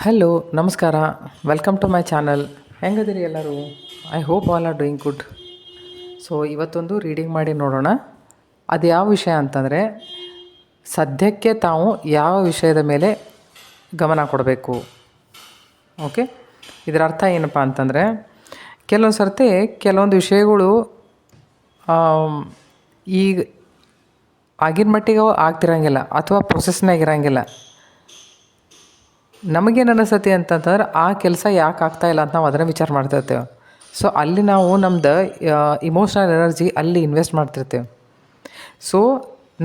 Hello ನಮಸ್ಕಾರ. Welcome to my channel. ಹೆಂಗದಿರಿ ಎಲ್ಲರೂ? I hope all are doing good. So ಇವತ್ತೊಂದು ರೀಡಿಂಗ್ ಮಾಡಿ ನೋಡೋಣ. ಅದು ಯಾವ ವಿಷಯ ಅಂತಂದರೆ, ಸದ್ಯಕ್ಕೆ ತಾವು ಯಾವ ವಿಷಯದ ಮೇಲೆ ಗಮನ ಕೊಡಬೇಕು. ಓಕೆ, ಇದರ ಅರ್ಥ ಏನಪ್ಪ ಅಂತಂದರೆ, ಕೆಲವೊಂದು ಸರ್ತಿ ಕೆಲವೊಂದು ವಿಷಯಗಳು ಈಗ ಆಗಿನ ಮಟ್ಟಿಗೆ ಆಗ್ತಿರಂಗಿಲ್ಲ ಅಥವಾ ಪ್ರೊಸೆಸ್ನಾಗ ಇರೋಂಗಿಲ್ಲ. ನಮಗೇನು ಅನಿಸ್ತತಿ ಅಂತಂತಂದ್ರೆ ಆ ಕೆಲಸ ಯಾಕೆ ಆಗ್ತಾಯಿಲ್ಲ ಅಂತ ನಾವು ಅದನ್ನು ವಿಚಾರ ಮಾಡ್ತಿರ್ತೇವೆ. ಸೊ ಅಲ್ಲಿ ನಾವು ನಮ್ದು ಇಮೋಷ್ನಲ್ ಎನರ್ಜಿ ಅಲ್ಲಿ ಇನ್ವೆಸ್ಟ್ ಮಾಡ್ತಿರ್ತೇವೆ. ಸೊ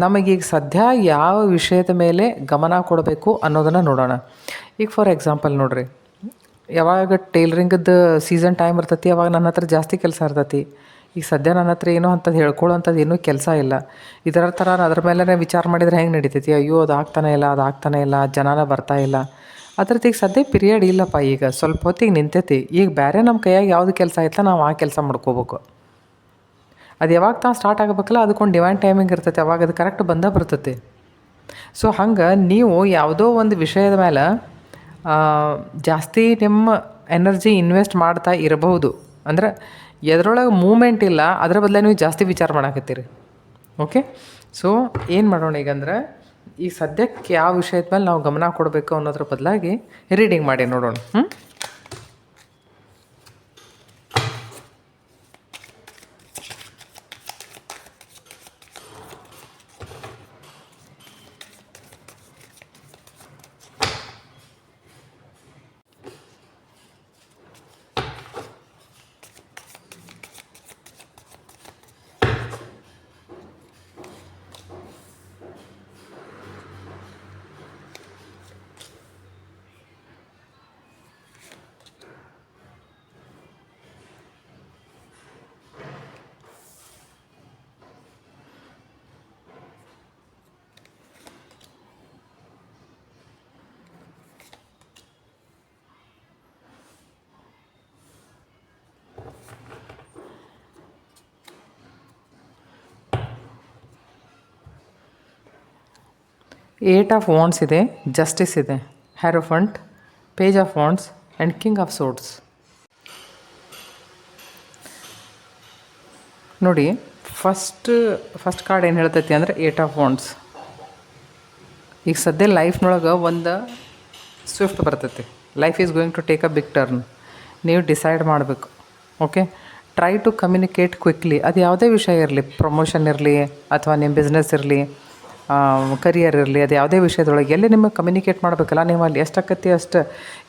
ನಮಗೀಗ ಸದ್ಯ ಯಾವ ವಿಷಯದ ಮೇಲೆ ಗಮನ ಕೊಡಬೇಕು ಅನ್ನೋದನ್ನು ನೋಡೋಣ. ಈಗ ಫಾರ್ ಎಕ್ಸಾಂಪಲ್ ನೋಡಿರಿ, ಯಾವಾಗ ಟೇಲರಿಂಗದ್ದು ಸೀಸನ್ ಟೈಮ್ ಇರ್ತೈತಿ ಅವಾಗ ನನ್ನ ಹತ್ರ ಜಾಸ್ತಿ ಕೆಲಸ ಇರ್ತೈತಿ. ಈಗ ಸದ್ಯ ನನ್ನ ಹತ್ರ ಏನೋ ಅಂಥದ್ದು ಹೇಳ್ಕೊಳ್ಳೋಂಥದ್ದು ಏನೂ ಕೆಲಸ ಇಲ್ಲ. ಇದರ ಥರ ಅದ್ರ ಮೇಲೆ ವಿಚಾರ ಮಾಡಿದರೆ ಹೆಂಗೆ ನಡೀತೈತಿ? ಅಯ್ಯೋ ಅದು ಆಗ್ತಾನೆ ಇಲ್ಲ, ಜನನ ಬರ್ತಾ ಇಲ್ಲ. ಅದ್ರದ್ದು ಈಗ ಸದ್ಯ ಪಿರಿಯಡ್ ಇಲ್ಲಪ್ಪ, ಈಗ ಸ್ವಲ್ಪ ಹೊತ್ತಿಗೆ ನಿಂತೈತಿ. ಈಗ ಬೇರೆ ನಮ್ಮ ಕೈಯಾಗ ಯಾವುದು ಕೆಲಸ ಆಯ್ತಲ್ಲ ನಾವು ಆ ಕೆಲಸ ಮಾಡ್ಕೋಬೇಕು. ಅದು ಯಾವಾಗ ತಾನು ಸ್ಟಾರ್ಟ್ ಆಗಬೇಕಲ್ಲ, ಅದಕ್ಕೊಂದು ಡಿವೈನ್ ಟೈಮಿಂಗ್ ಇರ್ತೈತಿ, ಅವಾಗ ಅದು ಕರೆಕ್ಟ್ ಬರ್ತೈತಿ. ಸೊ ಹಂಗೆ ನೀವು ಯಾವುದೋ ಒಂದು ವಿಷಯದ ಮೇಲೆ ಜಾಸ್ತಿ ನಿಮ್ಮ ಎನರ್ಜಿ ಇನ್ವೆಸ್ಟ್ ಮಾಡ್ತಾ ಇರಬಹುದು. ಅಂದ್ರೆ ಎದ್ರೊಳಗೆ ಮೂಮೆಂಟ್ ಇಲ್ಲ, ಅದರ ಬದಲೇ ನೀವು ಜಾಸ್ತಿ ವಿಚಾರ ಮಾಡಾಕತ್ತೀರಿ. ಓಕೆ, ಸೊ ಏನು ಮಾಡೋಣ ಈಗಂದ್ರೆ, ಈ ಸದ್ಯಕ್ಕೆ ಯಾವ ವಿಷಯದ ಮೇಲೆ ನಾವು ಗಮನ ಕೊಡಬೇಕು ಅನ್ನೋದ್ರ ಬದಲಾಗಿ ರೀಡಿಂಗ್ ಮಾಡಿ ನೋಡೋಣ. ಏಟ್ ಆಫ್ ವಾಂಡ್ಸ್ ಇದೆ, ಜಸ್ಟಿಸ್ ಇದೆ, hierophant, page of wands and king of swords. ನೋಡಿ, ಫಸ್ಟ್ ಕಾರ್ಡ್ ಏನು ಹೇಳ್ತೈತಿ ಅಂದರೆ ಏಟ್ ಆಫ್ ವಾಂಡ್ಸ್. ಈಗ ಸದ್ಯ ಲೈಫ್ನೊಳಗೆ ಒಂದು ಸ್ವಿಫ್ಟ್ ಬರ್ತೈತಿ. Life is going to take a big turn. ನೀವು ಡಿಸೈಡ್ ಮಾಡಬೇಕು. Okay, try to communicate quickly. ಅದು ಯಾವುದೇ ವಿಷಯ ಇರಲಿ, ಪ್ರಮೋಷನ್ ಇರಲಿ ಅಥವಾ ನಿಮ್ಮ ಬಿಸ್ನೆಸ್ ಇರಲಿ, ಕರಿಯರ್ ಇರಲಿ, ಅದು ಯಾವುದೇ ವಿಷಯದೊಳಗೆ ಎಲ್ಲಿ ನಿಮಗೆ ಕಮ್ಯುನಿಕೇಟ್ ಮಾಡಬೇಕಲ್ಲ, ನೀವು ಅಲ್ಲಿ ಎಷ್ಟಾಕತ್ತಿ ಅಷ್ಟು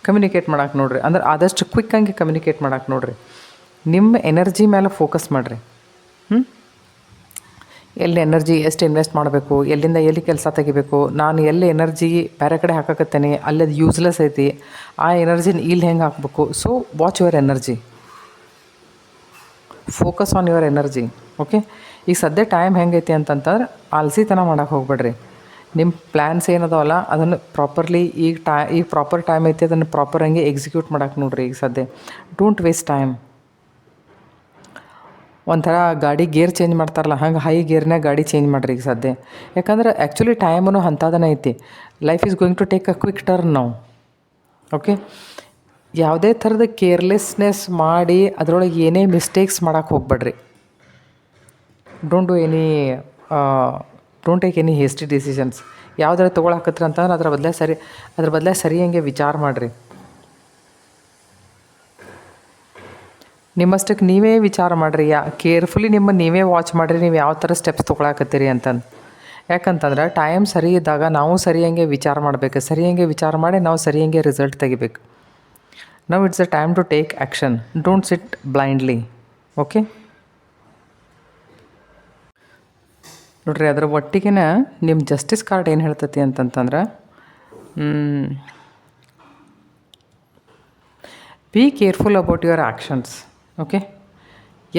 ಕಮ್ಯುನಿಕೇಟ್ ಮಾಡೋಕೆ ನೋಡಿರಿ. ಅಂದ್ರೆ ಆದಷ್ಟು ಕ್ವಿಕ್ಕಾಗಿ ಕಮ್ಯುನಿಕೇಟ್ ಮಾಡೋಕೆ ನೋಡಿರಿ. ನಿಮ್ಮ ಎನರ್ಜಿ ಮೇಲೆ ಫೋಕಸ್ ಮಾಡಿರಿ. ಎಲ್ಲಿ ಎನರ್ಜಿ ಎಷ್ಟು ಇನ್ವೆಸ್ಟ್ ಮಾಡಬೇಕು, ಎಲ್ಲಿಂದ ಎಲ್ಲಿ ಕೆಲಸ ತೆಗಿಬೇಕು, ನಾನು ಎಲ್ಲಿ ಎನರ್ಜಿ ಬೇರೆ ಕಡೆ ಹಾಕಕತ್ತೇನೆ ಅಲ್ಲಿ ಅದು ಯೂಸ್ಲೆಸ್ ಐತಿ, ಆ ಎನರ್ಜಿನ ಇಲ್ಲಿ ಹೆಂಗೆ ಹಾಕಬೇಕು. So watch your energy, focus on your energy. Okay, ಈಗ ಸದ್ಯ ಟೈಮ್ ಹೆಂಗೈತಿ ಅಂತಂತಂದ್ರೆ ಆಲ್ಸಿತನ ಮಾಡೋಕೆ ಹೋಗ್ಬೇಡ್ರಿ. ನಿಮ್ಮ ಪ್ಲ್ಯಾನ್ಸ್ ಏನದಾವಲ್ಲ ಅದನ್ನು ಪ್ರಾಪರ್ಲಿ ಈಗ ಪ್ರಾಪರ್ ಟೈಮ್ ಐತಿ, ಅದನ್ನು ಪ್ರಾಪರ್ ಹಂಗೆ ಎಕ್ಸಿಕ್ಯೂಟ್ ಮಾಡೋಕೆ ನೋಡಿರಿ. ಈಗ ಸದ್ಯ ಡೋಂಟ್ ವೇಸ್ಟ್ ಟೈಮ್. ಒಂಥರ ಗಾಡಿ ಗೇರ್ ಚೇಂಜ್ ಮಾಡ್ತಾರಲ್ಲ, ಹಂಗೆ ಹೈ ಗೇರ್ನಾಗ ಗಾಡಿ ಚೇಂಜ್ ಮಾಡಿರಿ ಈಗ ಸದ್ಯ. ಯಾಕಂದ್ರೆ ಆ್ಯಕ್ಚುಲಿ ಟೈಮನ್ನು ಅಂಥದನೇ ಐತಿ. Life is going to take a quick turn ನಾವು. ಓಕೆ, ಯಾವುದೇ ಥರದ ಕೇರ್ಲೆಸ್ನೆಸ್ ಮಾಡಿ ಅದರೊಳಗೆ ಏನೇ ಮಿಸ್ಟೇಕ್ಸ್ ಮಾಡೋಕೆ ಹೋಗ್ಬೇಡ್ರಿ. Don't take any hasty decisions. ಯಾವುದಾರ ತೊಗೊಳಕತ್ರಿ ಅಂತಂದ್ರೆ ಅದ್ರ ಬದಲೇ ಸರಿ ಹಂಗೆ ವಿಚಾರ ಮಾಡಿರಿ. ನಿಮ್ಮಷ್ಟಕ್ಕೆ ನೀವೇ ವಿಚಾರ ಮಾಡಿರಿ. ಕೇರ್ಫುಲಿ ನೀವೇ ವಾಚ್ ಮಾಡಿರಿ, ನೀವು ಯಾವ ಥರ ಸ್ಟೆಪ್ಸ್ ತೊಗೊಳಕತ್ತೀರಿ ಅಂತಂದು. ಯಾಕಂತಂದ್ರೆ ಟೈಮ್ ಸರಿ ಇದ್ದಾಗ ನಾವು ಸರಿ ಹಂಗೆ ವಿಚಾರ ಮಾಡಬೇಕು. ಸರಿ ಹಂಗೆ ವಿಚಾರ ಮಾಡಿ ನಾವು ಸರಿ ಹಂಗೆ ರಿಸಲ್ಟ್ ತೆಗಿಬೇಕು. Now it's a time to take action. Don't sit blindly. Okay, ನೋಡಿರಿ, ಅದರ ಒಟ್ಟಿಗೆ ನಿಮ್ಮ ಜಸ್ಟಿಸ್ ಕಾರ್ಡ್ ಏನು ಹೇಳ್ತೈತಿ ಅಂತಂತಂದ್ರೆ, be careful about your actions. Okay,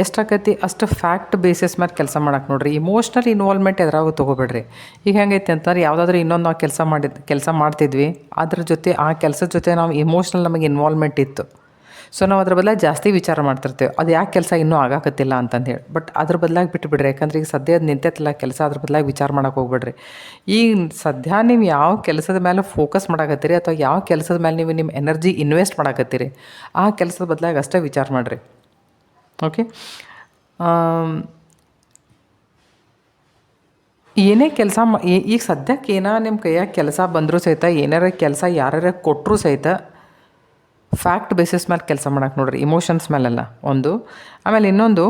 ಎಷ್ಟಾಕೈತಿ ಅಷ್ಟು ಫ್ಯಾಕ್ಟ್ ಬೇಸಿಸ್ ಮೇಲೆ ಕೆಲಸ ಮಾಡೋಕೆ ನೋಡಿರಿ. ಇಮೋಷ್ನಲ್ ಇನ್ವಾಲ್ವ್ಮೆಂಟ್ ಎದುರಾಗೂ ತೊಗೋಬೇಡ್ರಿ. ಈಗ ಹೆಂಗೈತಿ ಅಂತಂದ್ರೆ, ಯಾವುದಾದ್ರೂ ಇನ್ನೊಂದು ನಾವು ಕೆಲಸ ಮಾಡ್ತಿದ್ವಿ, ಅದ್ರ ಜೊತೆ ಆ ಕೆಲಸದ ಜೊತೆ ನಾವು ಇಮೋಷ್ನಲ್ ನಮಗೆ ಇನ್ವಾಲ್ವ್ಮೆಂಟ್ ಇತ್ತು. ಸೊ ನಾವು ಅದ್ರ ಬದಲಾಗಿ ಜಾಸ್ತಿ ವಿಚಾರ ಮಾಡ್ತಿರ್ತೇವೆ, ಅದು ಯಾಕೆ ಕೆಲಸ ಇನ್ನೂ ಆಗಾಕತ್ತಿಲ್ಲ ಅಂತಂದು ಹೇಳಿ. ಬಟ್ ಅದ್ರ ಬದಲಾಗಿ ಬಿಟ್ಟುಬಿಡ್ರಿ, ಯಾಕಂದ್ರೆ ಈಗ ಸದ್ಯ ಅದು ನಿಂತೈತಲ್ಲ ಕೆಲಸ, ಅದ್ರ ಬದಲಾಗಿ ವಿಚಾರ ಮಾಡೋಕೆ ಹೋಗ್ಬೇಡ್ರಿ. ಈಗ ಸದ್ಯ ನೀವು ಯಾವ ಕೆಲಸದ ಮೇಲೆ ಫೋಕಸ್ ಮಾಡಾಕತ್ತೀರಿ ಅಥವಾ ಯಾವ ಕೆಲಸದ ಮೇಲೆ ನೀವು ನಿಮ್ಮ ಎನರ್ಜಿ ಇನ್ವೆಸ್ಟ್ ಮಾಡಾಕತ್ತೀರಿ, ಆ ಕೆಲಸದ ಬದಲಾಗಿ ಅಷ್ಟೇ ವಿಚಾರ ಮಾಡಿರಿ. ಓಕೆ, ಏನೇ ಕೆಲಸ ಈಗ ಸದ್ಯಕ್ಕೆ ನಿಮ್ಮ ಕೈಯಾಗ ಕೆಲಸ ಬಂದರೂ ಸಹಿತ, ಏನಾರ ಕೆಲಸ ಯಾರ್ಯಾರ ಕೊಟ್ಟರೂ ಸಹಿತ ಫ್ಯಾಕ್ಟ್ ಬೇಸಿಸ್ ಮೇಲೆ ಕೆಲಸ ಮಾಡಕ್ಕೆ ನೋಡ್ರಿ, ಇಮೋಷನ್ಸ್ ಮೇಲೆಲ್ಲ ಒಂದು. ಆಮೇಲೆ ಇನ್ನೊಂದು,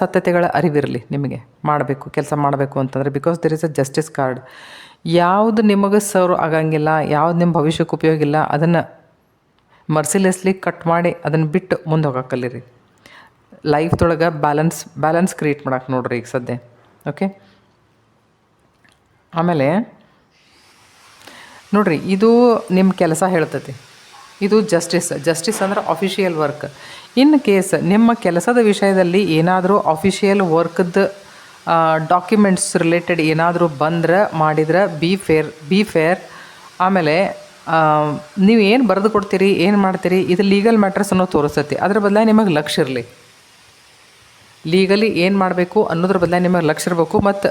ಸತ್ಯತೆಗಳ ಅರಿವಿರಲಿ ನಿಮಗೆ, ಮಾಡಬೇಕು ಕೆಲಸ ಮಾಡಬೇಕು ಅಂತಂದರೆ. Because there is a justice card. ಯಾವುದು ನಿಮಗೆ ಸರ್ವ್ ಆಗಂಗಿಲ್ಲ, ಯಾವ್ದು ನಿಮ್ಮ ಭವಿಷ್ಯಕ್ಕೆ ಉಪಯೋಗ ಇಲ್ಲ, ಅದನ್ನು ಮರ್ಸಿಲೆಸ್ಲಿ ಕಟ್ ಮಾಡಿ ಅದನ್ನು ಬಿಟ್ಟು ಮುಂದೆ ಹೋಗಕ್ಕಲ್ಲಿರಿ. ಲೈಫ್ದೊಳಗೆ ಬ್ಯಾಲೆನ್ಸ್ ಕ್ರಿಯೇಟ್ ಮಾಡಕ್ಕೆ ನೋಡ್ರಿ ಈಗ ಸದ್ಯ. ಓಕೆ, ಆಮೇಲೆ ನೋಡಿರಿ, ಇದು ನಿಮ್ಮ ಕೆಲಸ ಹೇಳ್ತೈತಿ, ಇದು ಜಸ್ಟಿಸ್ ಅಂದ್ರೆ ಅಫಿಷಿಯಲ್ ವರ್ಕ್. ಇನ್ ಕೇಸ್ ನಿಮ್ಮ ಕೆಲಸದ ವಿಷಯದಲ್ಲಿ ಏನಾದರೂ ಅಫಿಷಿಯಲ್ ವರ್ಕ್ದು ಡಾಕ್ಯುಮೆಂಟ್ಸ್ ರಿಲೇಟೆಡ್ ಏನಾದರೂ ಬಂದ್ರೆ ಮಾಡಿದ್ರೆ ಬಿ ಫೇರ್. ಆಮೇಲೆ ನೀವು ಏನು ಬರೆದು ಕೊಡ್ತೀರಿ, ಏನು ಮಾಡ್ತೀರಿ, ಇದು ಲೀಗಲ್ ಮ್ಯಾಟ್ರಸ್ ಅನ್ನೋ ತೋರಿಸ್ತೈತಿ. ಅದ್ರ ಬದಲಾಗಿ ನಿಮಗೆ ಲಕ್ಷ್ಯ ಇರಲಿ, ಲೀಗಲಿ ಏನು ಮಾಡಬೇಕು ಅನ್ನೋದ್ರ ಬದಲಾಗಿ ನಿಮಗೆ ಲಕ್ಷ್ಯ ಇರಬೇಕು. ಮತ್ತು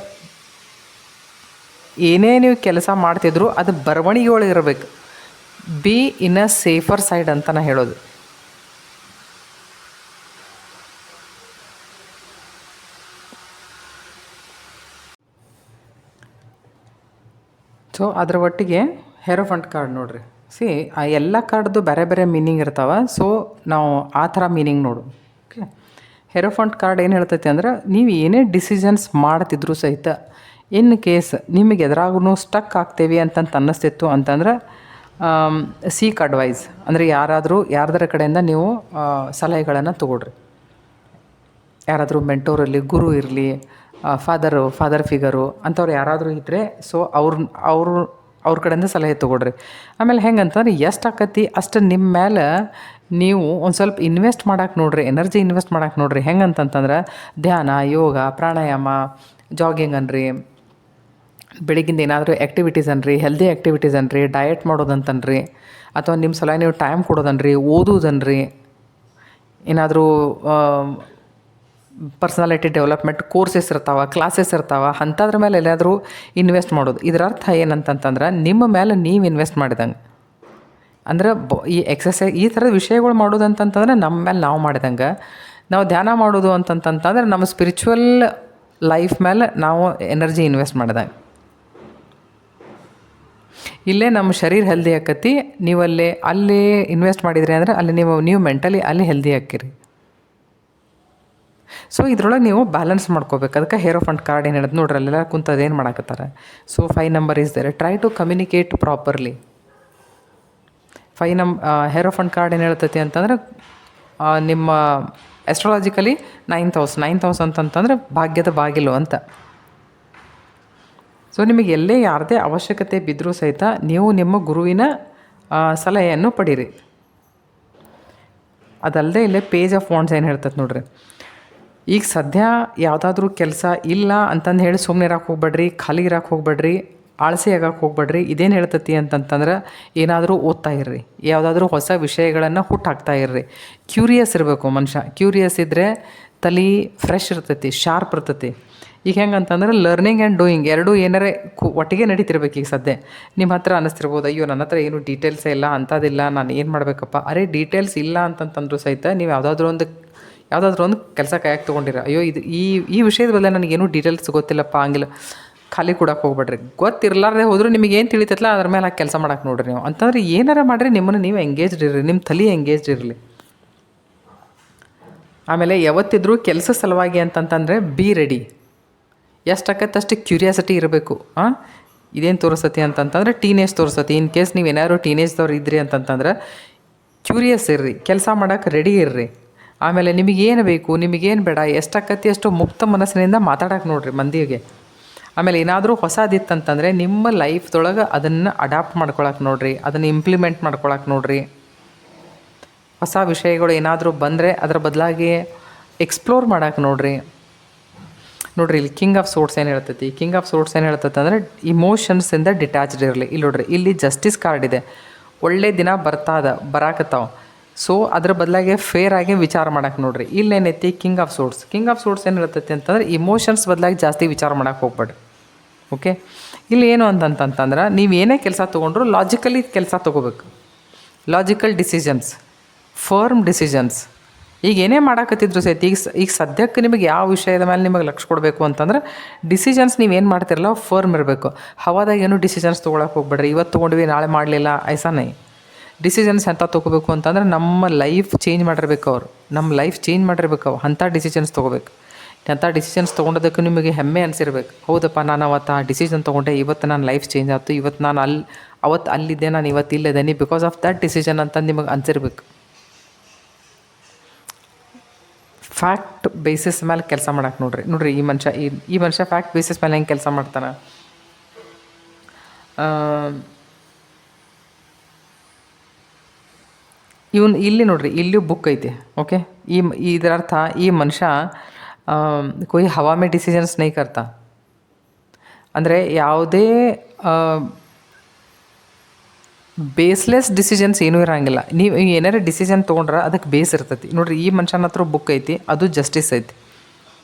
ಏನೇ ನೀವು ಕೆಲಸ ಮಾಡ್ತಿದ್ರು ಅದು ಬರವಣಿಗೆ ಒಳಗೆ ಇರಬೇಕು. ಬಿ ಇನ್ ಅ ಸೇಫರ್ ಸೈಡ್ ಅಂತ ನಾ ಹೇಳೋದು. ಸೊ ಅದರ ಒಟ್ಟಿಗೆ ಹೆರೋಫಂಟ್ ಕಾರ್ಡ್ ನೋಡಿರಿ. ಆ ಎಲ್ಲ ಕಾರ್ಡ್ದು ಬೇರೆ ಬೇರೆ ಮೀನಿಂಗ್ ಇರ್ತಾವೆ. ಸೊ ನಾವು ಆ ಥರ ಮೀನಿಂಗ್ ನೋಡು. ಓಕೆ, ಹೆರೋಫಂಟ್ ಕಾರ್ಡ್ ಏನು ಹೇಳ್ತೈತಿ ಅಂದ್ರೆ, ನೀವು ಏನೇ ಡಿಸಿಷನ್ಸ್ ಮಾಡ್ತಿದ್ರು ಸಹಿತ ಇನ್ ಕೇಸ್ ನಿಮಗೆ ಎದುರಾಗೂ ಸ್ಟಕ್ ಆಗ್ತೇವೆ ಅಂತಂತ ಅನ್ನಿಸ್ತಿತ್ತು ಅಂತಂದ್ರೆ ಸೀಕ್ ಅಡ್ವೈಸ್. ಅಂದರೆ ಯಾರ್ದರ ಕಡೆಯಿಂದ ನೀವು ಸಲಹೆಗಳನ್ನು ತೊಗೊಳ್ರಿ. ಯಾರಾದರೂ ಮೆಂಟೋರ್ ಇರಲಿ, ಗುರು ಇರಲಿ, ಫಾದರ್ ಫಿಗರು ಅಂಥವ್ರು ಯಾರಾದರೂ ಇದ್ದರೆ, ಸೊ ಅವ್ರ ಕಡೆಯಿಂದ ಸಲಹೆ ತೊಗೊಳ್ರಿ. ಆಮೇಲೆ ಹೆಂಗಂತಂದ್ರೆ ಎಷ್ಟು ಆಕತಿ ಅಷ್ಟು ನಿಮ್ಮ ಮೇಲೆ ನೀವು ಒಂದು ಸ್ವಲ್ಪ ಇನ್ವೆಸ್ಟ್ ಮಾಡಕ್ಕೆ ನೋಡ್ರಿ, ಎನರ್ಜಿ ಇನ್ವೆಸ್ಟ್ ಮಾಡಕ್ಕೆ ನೋಡ್ರಿ. ಹೆಂಗಂತಂತಂದ್ರೆ ಧ್ಯಾನ, ಯೋಗ, ಪ್ರಾಣಾಯಾಮ, ಜಾಗಿಂಗ್ ಅನ್ರಿ, ಬೆಳಗಿಂದ ಏನಾದರೂ ಆ್ಯಕ್ಟಿವಿಟೀಸ್ ಅನ್ರಿ, ಹೆಲ್ದಿ ಆ್ಯಕ್ಟಿವಿಟೀಸ್ ಅನ್ರಿ, ಡಯಟ್ ಮಾಡೋದಂತನ್ರಿ, ಅಥವಾ ನಿಮ್ಮ ಸಲ ನೀವು ಟೈಮ್ ಕೊಡೋದನ್ರಿ, ಓದೋದನ್ರಿ, ಏನಾದರೂ ಪರ್ಸನಾಲಿಟಿ ಡೆವಲಪ್ಮೆಂಟ್ ಕೋರ್ಸಸ್ ಇರ್ತಾವೆ, ಕ್ಲಾಸಸ್ ಇರ್ತಾವೆ, ಅಂಥದ್ರ ಮೇಲೆ ಎಲ್ಲಾದರೂ ಇನ್ವೆಸ್ಟ್ ಮಾಡೋದು. ಇದರ ಅರ್ಥ ಏನಂತಂತಂದ್ರೆ ನಿಮ್ಮ ಮೇಲೆ ನೀವು ಇನ್ವೆಸ್ಟ್ ಮಾಡಿದಂಗೆ. ಅಂದ್ರೆ ಈ ಎಕ್ಸಸೈಸ್ ಈ ಥರದ ವಿಷಯಗಳು ಮಾಡೋದಂತಂತಂದ್ರೆ ನಮ್ಮ ಮೇಲೆ ನಾವು ಮಾಡಿದಂಗೆ. ನಾವು ಧ್ಯಾನ ಮಾಡೋದು ಅಂತಂತಂದ್ರೆ ನಮ್ಮ ಸ್ಪಿರಿಚುವಲ್ ಲೈಫ್ ಮೇಲೆ ನಾವು ಎನರ್ಜಿ ಇನ್ವೆಸ್ಟ್ ಮಾಡಿದಂಗೆ. ಇಲ್ಲೇ ನಮ್ಮ ಶರೀರ ಹೆಲ್ದಿ ಆಕತಿ. ನೀವು ಅಲ್ಲಿ ಇನ್ವೆಸ್ಟ್ ಮಾಡಿದ್ರಿ ಅಂದರೆ ಅಲ್ಲಿ ನೀವು ಮೆಂಟಲಿ ಅಲ್ಲಿ ಹೆಲ್ದಿ ಆಕ್ಕಿರಿ. ಸೊ ಇದ್ರೊಳಗೆ ನೀವು ಬ್ಯಾಲೆನ್ಸ್ ಮಾಡ್ಕೋಬೇಕು. ಅದಕ್ಕೆ ಹೆರೋಫಂಟ್ ಕಾರ್ಡ್ ಏನು ಹೇಳೋದು ನೋಡ್ರಿ, ಅಲ್ಲೆಲ್ಲ ಕುಂತದ್ದು ಏನು ಮಾಡಕತ್ತಾರೆ. So 5 number is there, try to communicate properly. Hierophant card ಏನು ಹೇಳ್ತೈತಿ ಅಂತಂದ್ರೆ, ನಿಮ್ಮ ಆಸ್ಟ್ರಾಲಜಿಕಲಿ 9th ಹೌಸ್ ಅಂತಂತಂದ್ರೆ ಭಾಗ್ಯದ ಬಾಗಿಲು ಅಂತ. ಸೊ ನಿಮಗೆ ಎಲ್ಲೇ ಯಾರದೇ ಅವಶ್ಯಕತೆ ಬಿದ್ದರೂ ಸಹಿತ ನೀವು ನಿಮ್ಮ ಗುರುವಿನ ಸಲಹೆಯನ್ನು ಪಡೀರಿ. ಅದಲ್ಲದೆ ಇಲ್ಲೇ ಪೇಜ್ ಆಫ್ ವಾಂಡ್ಸ್ ಏನು ಹೇಳ್ತದೆ ನೋಡ್ರಿ. ಈಗ ಸದ್ಯ ಯಾವುದಾದ್ರೂ ಕೆಲಸ ಇಲ್ಲ ಅಂತಂದು ಹೇಳಿ ಸುಮ್ಮನೆ ಇರಕ್ಕೆ ಹೋಗ್ಬೇಡ್ರಿ, ಖಾಲಿ ಇರಕ್ಕೆ ಹೋಗ್ಬೇಡ್ರಿ, ಆಳಸೆ ಆಗಕ್ಕೆ ಹೋಗ್ಬೇಡ್ರಿ. ಇದೇನು ಹೇಳ್ತತಿ ಅಂತಂತಂದ್ರೆ ಏನಾದರೂ ಓದ್ತಾ ಇರ್ರಿ, ಯಾವುದಾದ್ರೂ ಹೊಸ ವಿಷಯಗಳನ್ನು ಹುಟ್ಟಾಕ್ತಾ ಇರ್ರಿ. ಕ್ಯೂರಿಯಸ್ ಇರಬೇಕು ಮನುಷ್ಯ. ಕ್ಯೂರಿಯಸ್ ಇದ್ದರೆ ತಲೆ ಫ್ರೆಶ್ ಇರ್ತೈತಿ, ಶಾರ್ಪ್ ಇರ್ತೈತಿ. ಈಗ ಹೆಂಗಂತಂದ್ರೆ ಲರ್ನಿಂಗ್ ಆ್ಯಂಡ್ ಡೂಯಿಂಗ್ ಎರಡೂ ಏನಾರೇ ಒಟ್ಟಿಗೆ ನಡೀತಿರ್ಬೇಕು. ಈಗ ಸದ್ಯ ನಿಮ್ಮ ಹತ್ರ ಅನ್ನಿಸ್ತಿರ್ಬೋದು, ಅಯ್ಯೋ ನನ್ನ ಹತ್ರ ಏನು ಡೀಟೇಲ್ಸೇ ಇಲ್ಲ, ಅಂಥದ್ದಿಲ್ಲ, ನಾನು ಏನು ಮಾಡಬೇಕಪ್ಪ. ಅರೆ ಡೀಟೇಲ್ಸ್ ಇಲ್ಲ ಅಂತಂತಂದ್ರೂ ಸಹಿತ ನೀವು ಯಾವುದಾದ್ರೂ ಒಂದು ಕೆಲಸ ಕೈಯಾಗಿ ತೊಗೊಂಡಿರ, ಅಯ್ಯೋ ಈ ವಿಷಯದ ಬದಲು ನನಗೇನು ಡೀಟೇಲ್ಸ್ ಗೊತ್ತಿಲ್ಲಪ್ಪ, ಹಂಗಿಲ್ಲ, ಖಾಲಿ ಕೊಡಕ್ಕೆ ಹೋಗ್ಬೇಡ್ರಿ. ಗೊತ್ತಿರಲಾರ್ದೆ ಹೋದರೂ ನಿಮಗೆ ಏನು ತಿಳಿತೈತಲ್ಲ ಅದ್ರ ಮೇಲೆ ಆ ಕೆಲಸ ಮಾಡಕ್ಕೆ ನೋಡ್ರಿ ನೀವು. ಅಂತಂದ್ರೆ ಏನಾರ ಮಾಡಿರಿ, ನಿಮ್ಮನ್ನು ನೀವು ಎಂಗೇಜ್ಡ್ ಇರ್ರಿ, ನಿಮ್ಮ ತಲೆ ಎಂಗೇಜ್ಡ್ ಇರಲಿ. ಆಮೇಲೆ ಯಾವತ್ತಿದ್ರೂ ಕೆಲಸ ಸಲುವಾಗಿ ಅಂತಂತಂದರೆ ಬಿ ರೆಡಿ. ಎಷ್ಟಾಕತ್ತೆ ಅಷ್ಟು ಕ್ಯೂರಿಯಾಸಿಟಿ ಇರಬೇಕು. ಇದೇನು ತೋರಿಸ್ತತಿ ಅಂತಂತಂದ್ರೆ ಟೀನೇಜ್ ತೋರಿಸ್ತತಿ. ಇನ್ ಕೇಸ್ ನೀವು ಏನಾದ್ರು ಟೀನೇಜ್ದವ್ರು ಇದ್ರಿ ಅಂತಂತಂದ್ರೆ ಕ್ಯೂರಿಯಸ್ ಇರ್ರಿ, ಕೆಲಸ ಮಾಡೋಕ್ಕೆ ರೆಡಿ ಇರ್ರಿ. ಆಮೇಲೆ ನಿಮಗೇನು ಬೇಕು, ನಿಮಗೇನು ಬೇಡ, ಎಷ್ಟಾಕತಿ ಅಷ್ಟು ಮುಕ್ತ ಮನಸ್ಸಿನಿಂದ ಮಾತಾಡೋಕೆ ನೋಡಿರಿ ಮಂದಿಗೆ. ಆಮೇಲೆ ಏನಾದರೂ ಹೊಸದಿತ್ತಂತಂದರೆ ನಿಮ್ಮ ಲೈಫ್ದೊಳಗೆ ಅದನ್ನು ಅಡಾಪ್ಟ್ ಮಾಡ್ಕೊಳಕ್ಕೆ ನೋಡಿರಿ, ಅದನ್ನು ಇಂಪ್ಲಿಮೆಂಟ್ ಮಾಡ್ಕೊಳಕ್ಕೆ ನೋಡಿರಿ. ಹೊಸ ವಿಷಯಗಳು ಏನಾದರೂ ಬಂದರೆ ಅದರ ಬದಲಾಗಿ ಎಕ್ಸ್ಪ್ಲೋರ್ ಮಾಡೋಕೆ ನೋಡಿರಿ. ಇಲ್ಲಿ ಕಿಂಗ್ ಆಫ್ ಸೋರ್ಟ್ಸ್ ಏನು ಹೇಳ್ತೈತಿ, ಕಿಂಗ್ ಆಫ್ ಸೋರ್ಟ್ಸ್ ಏನು ಹೇಳ್ತೈತೆ ಅಂದರೆ ಇಮೋಷನ್ಸಿಂದ ಡಿಟ್ಯಾಚ್ಡ್ ಇರಲಿ. ಇಲ್ಲಿ ನೋಡ್ರಿ, ಇಲ್ಲಿ ಜಸ್ಟಿಸ್ ಕಾರ್ಡ್ ಇದೆ. ಒಳ್ಳೆ ದಿನ ಬರಾಕತ್ತಾವ. ಸೊ ಅದ್ರ ಬದಲಾಗಿ ಫೇರ್ ಆಗಿ ವಿಚಾರ ಮಾಡಕ್ಕೆ ನೋಡ್ರಿ. ಇಲ್ಲೇನೈತಿ king of swords. King of swords ಏನು ಹೇಳ್ತೈತಿ ಅಂತಂದ್ರೆ ಇಮೋಷನ್ಸ್ ಬದಲಾಗಿ ಜಾಸ್ತಿ ವಿಚಾರ ಮಾಡಕ್ಕೆ ಹೋಗ್ಬೇಡ್ರಿ. ಓಕೆ, ಇಲ್ಲಿ ಏನು ಅಂತಂತಂದ್ರೆ ನೀವು ಏನೇ ಕೆಲಸ ತೊಗೊಂಡ್ರು ಲಾಜಿಕಲಿ ಕೆಲಸ ತೊಗೋಬೇಕು. Logical decisions, firm decisions. ಈಗ ಏನೇ ಮಾಡಾಕತ್ತಿದ್ರು ಸಹಿತ ಈಗ ಸದ್ಯಕ್ಕೆ ನಿಮಗೆ ಯಾವ ವಿಷಯದ ಮೇಲೆ ನಿಮಗೆ ಲಕ್ಷ್ಯ ಕೊಡಬೇಕು ಅಂತಂದ್ರೆ ಡಿಸಿಷನ್ಸ್ ನೀವೇನು ಮಾಡ್ತಿರಲ್ಲ ಫರ್ಮ್ ಇರಬೇಕು. ಹವಾದಾಗ ಏನೂ ಡಿಸಿಷನ್ಸ್ ತೊಗೊಳಕ್ಕೆ ಹೋಗ್ಬೇಡ್ರಿ. ಇವತ್ತು ತೊಗೊಂಡ್ವಿ ನಾಳೆ ಮಾಡಲಿಲ್ಲ ಐಸಾನೇ. ಡಿಸಿಷನ್ಸ್ ಎಂಥ ತೊಗೋಬೇಕು ಅಂತಂದ್ರೆ ನಮ್ಮ ಲೈಫ್ ಚೇಂಜ್ ಮಾಡಿರ್ಬೇಕು ಅವ್ರು, ನಮ್ಮ ಲೈಫ್ ಚೇಂಜ್ ಮಾಡಿರ್ಬೇಕು ಅವು ಅಂಥ ಡಿಸಿಷನ್ಸ್ ತೊಗೋಬೇಕು. ಅಂಥ ಡಿಸಿಷನ್ಸ್ ತೊಗೊಂಡೋದಕ್ಕೆ ನಿಮಗೆ ಹೆಮ್ಮೆ ಅನಿಸಿರ್ಬೇಕು. ಹೌದಪ್ಪ, ನಾನು ಅವತ್ತು ಆ ಡಿಸಿಷನ್ ತೊಗೊಂಡೆ, ಇವತ್ತು ನನ್ನ ಲೈಫ್ ಚೇಂಜ್ ಆಯ್ತು, ಇವತ್ತು ನಾನು ಅವತ್ತು ಅಲ್ಲಿದ್ದೆ, ನಾನು ಇವತ್ತು ಇಲ್ಲಿದ್ದೇನೆ ಬಿಕಾಸ್ ಆಫ್ ದ್ಯಾಟ್ ಡಿಸಿಷನ್ ಅಂತ ನಿಮಗೆ ಅನಿಸಿರ್ಬೇಕು. ಫ್ಯಾಕ್ಟ್ ಬೇಸಿಸ್ ಮೇಲೆ ಕೆಲಸ ಮಾಡಕ್ಕೆ ನೋಡ್ರಿ. ಈ ಮನುಷ್ಯ ಫ್ಯಾಕ್ಟ್ ಬೇಸಿಸ್ ಮೇಲೆ ಹೆಂಗೆ ಕೆಲಸ ಮಾಡ್ತಾನೆ. ಇಲ್ಲಿ ನೋಡ್ರಿ, ಇಲ್ಲಿಯೂ ಬುಕ್ ಐತಿ. ಓಕೆ, ಇದರ ಅರ್ಥ ಈ ಮನುಷ್ಯ ಕೊಯ್ ಹವಾ ಮೇ ಡಿಸಿಷನ್ಸ್ ನೈ ಕರ್ತಾ. ಅಂದರೆ ಯಾವುದೇ ಬೇಸ್ಲೆಸ್ ಡಿಸಿಷನ್ಸ್ ಏನೂ ಇರೋಂಗಿಲ್ಲ. ನೀವು ಏನಾರು ಡಿಸಿಷನ್ ತೊಗೊಂಡ್ರೆ ಅದಕ್ಕೆ ಬೇಸ್ ಇರ್ತೈತಿ. ನೋಡಿರಿ, ಈ ಮನುಷ್ಯನ ಹತ್ರ ಬುಕ್ ಐತಿ, ಅದು ಜಸ್ಟಿಸ್ ಐತಿ.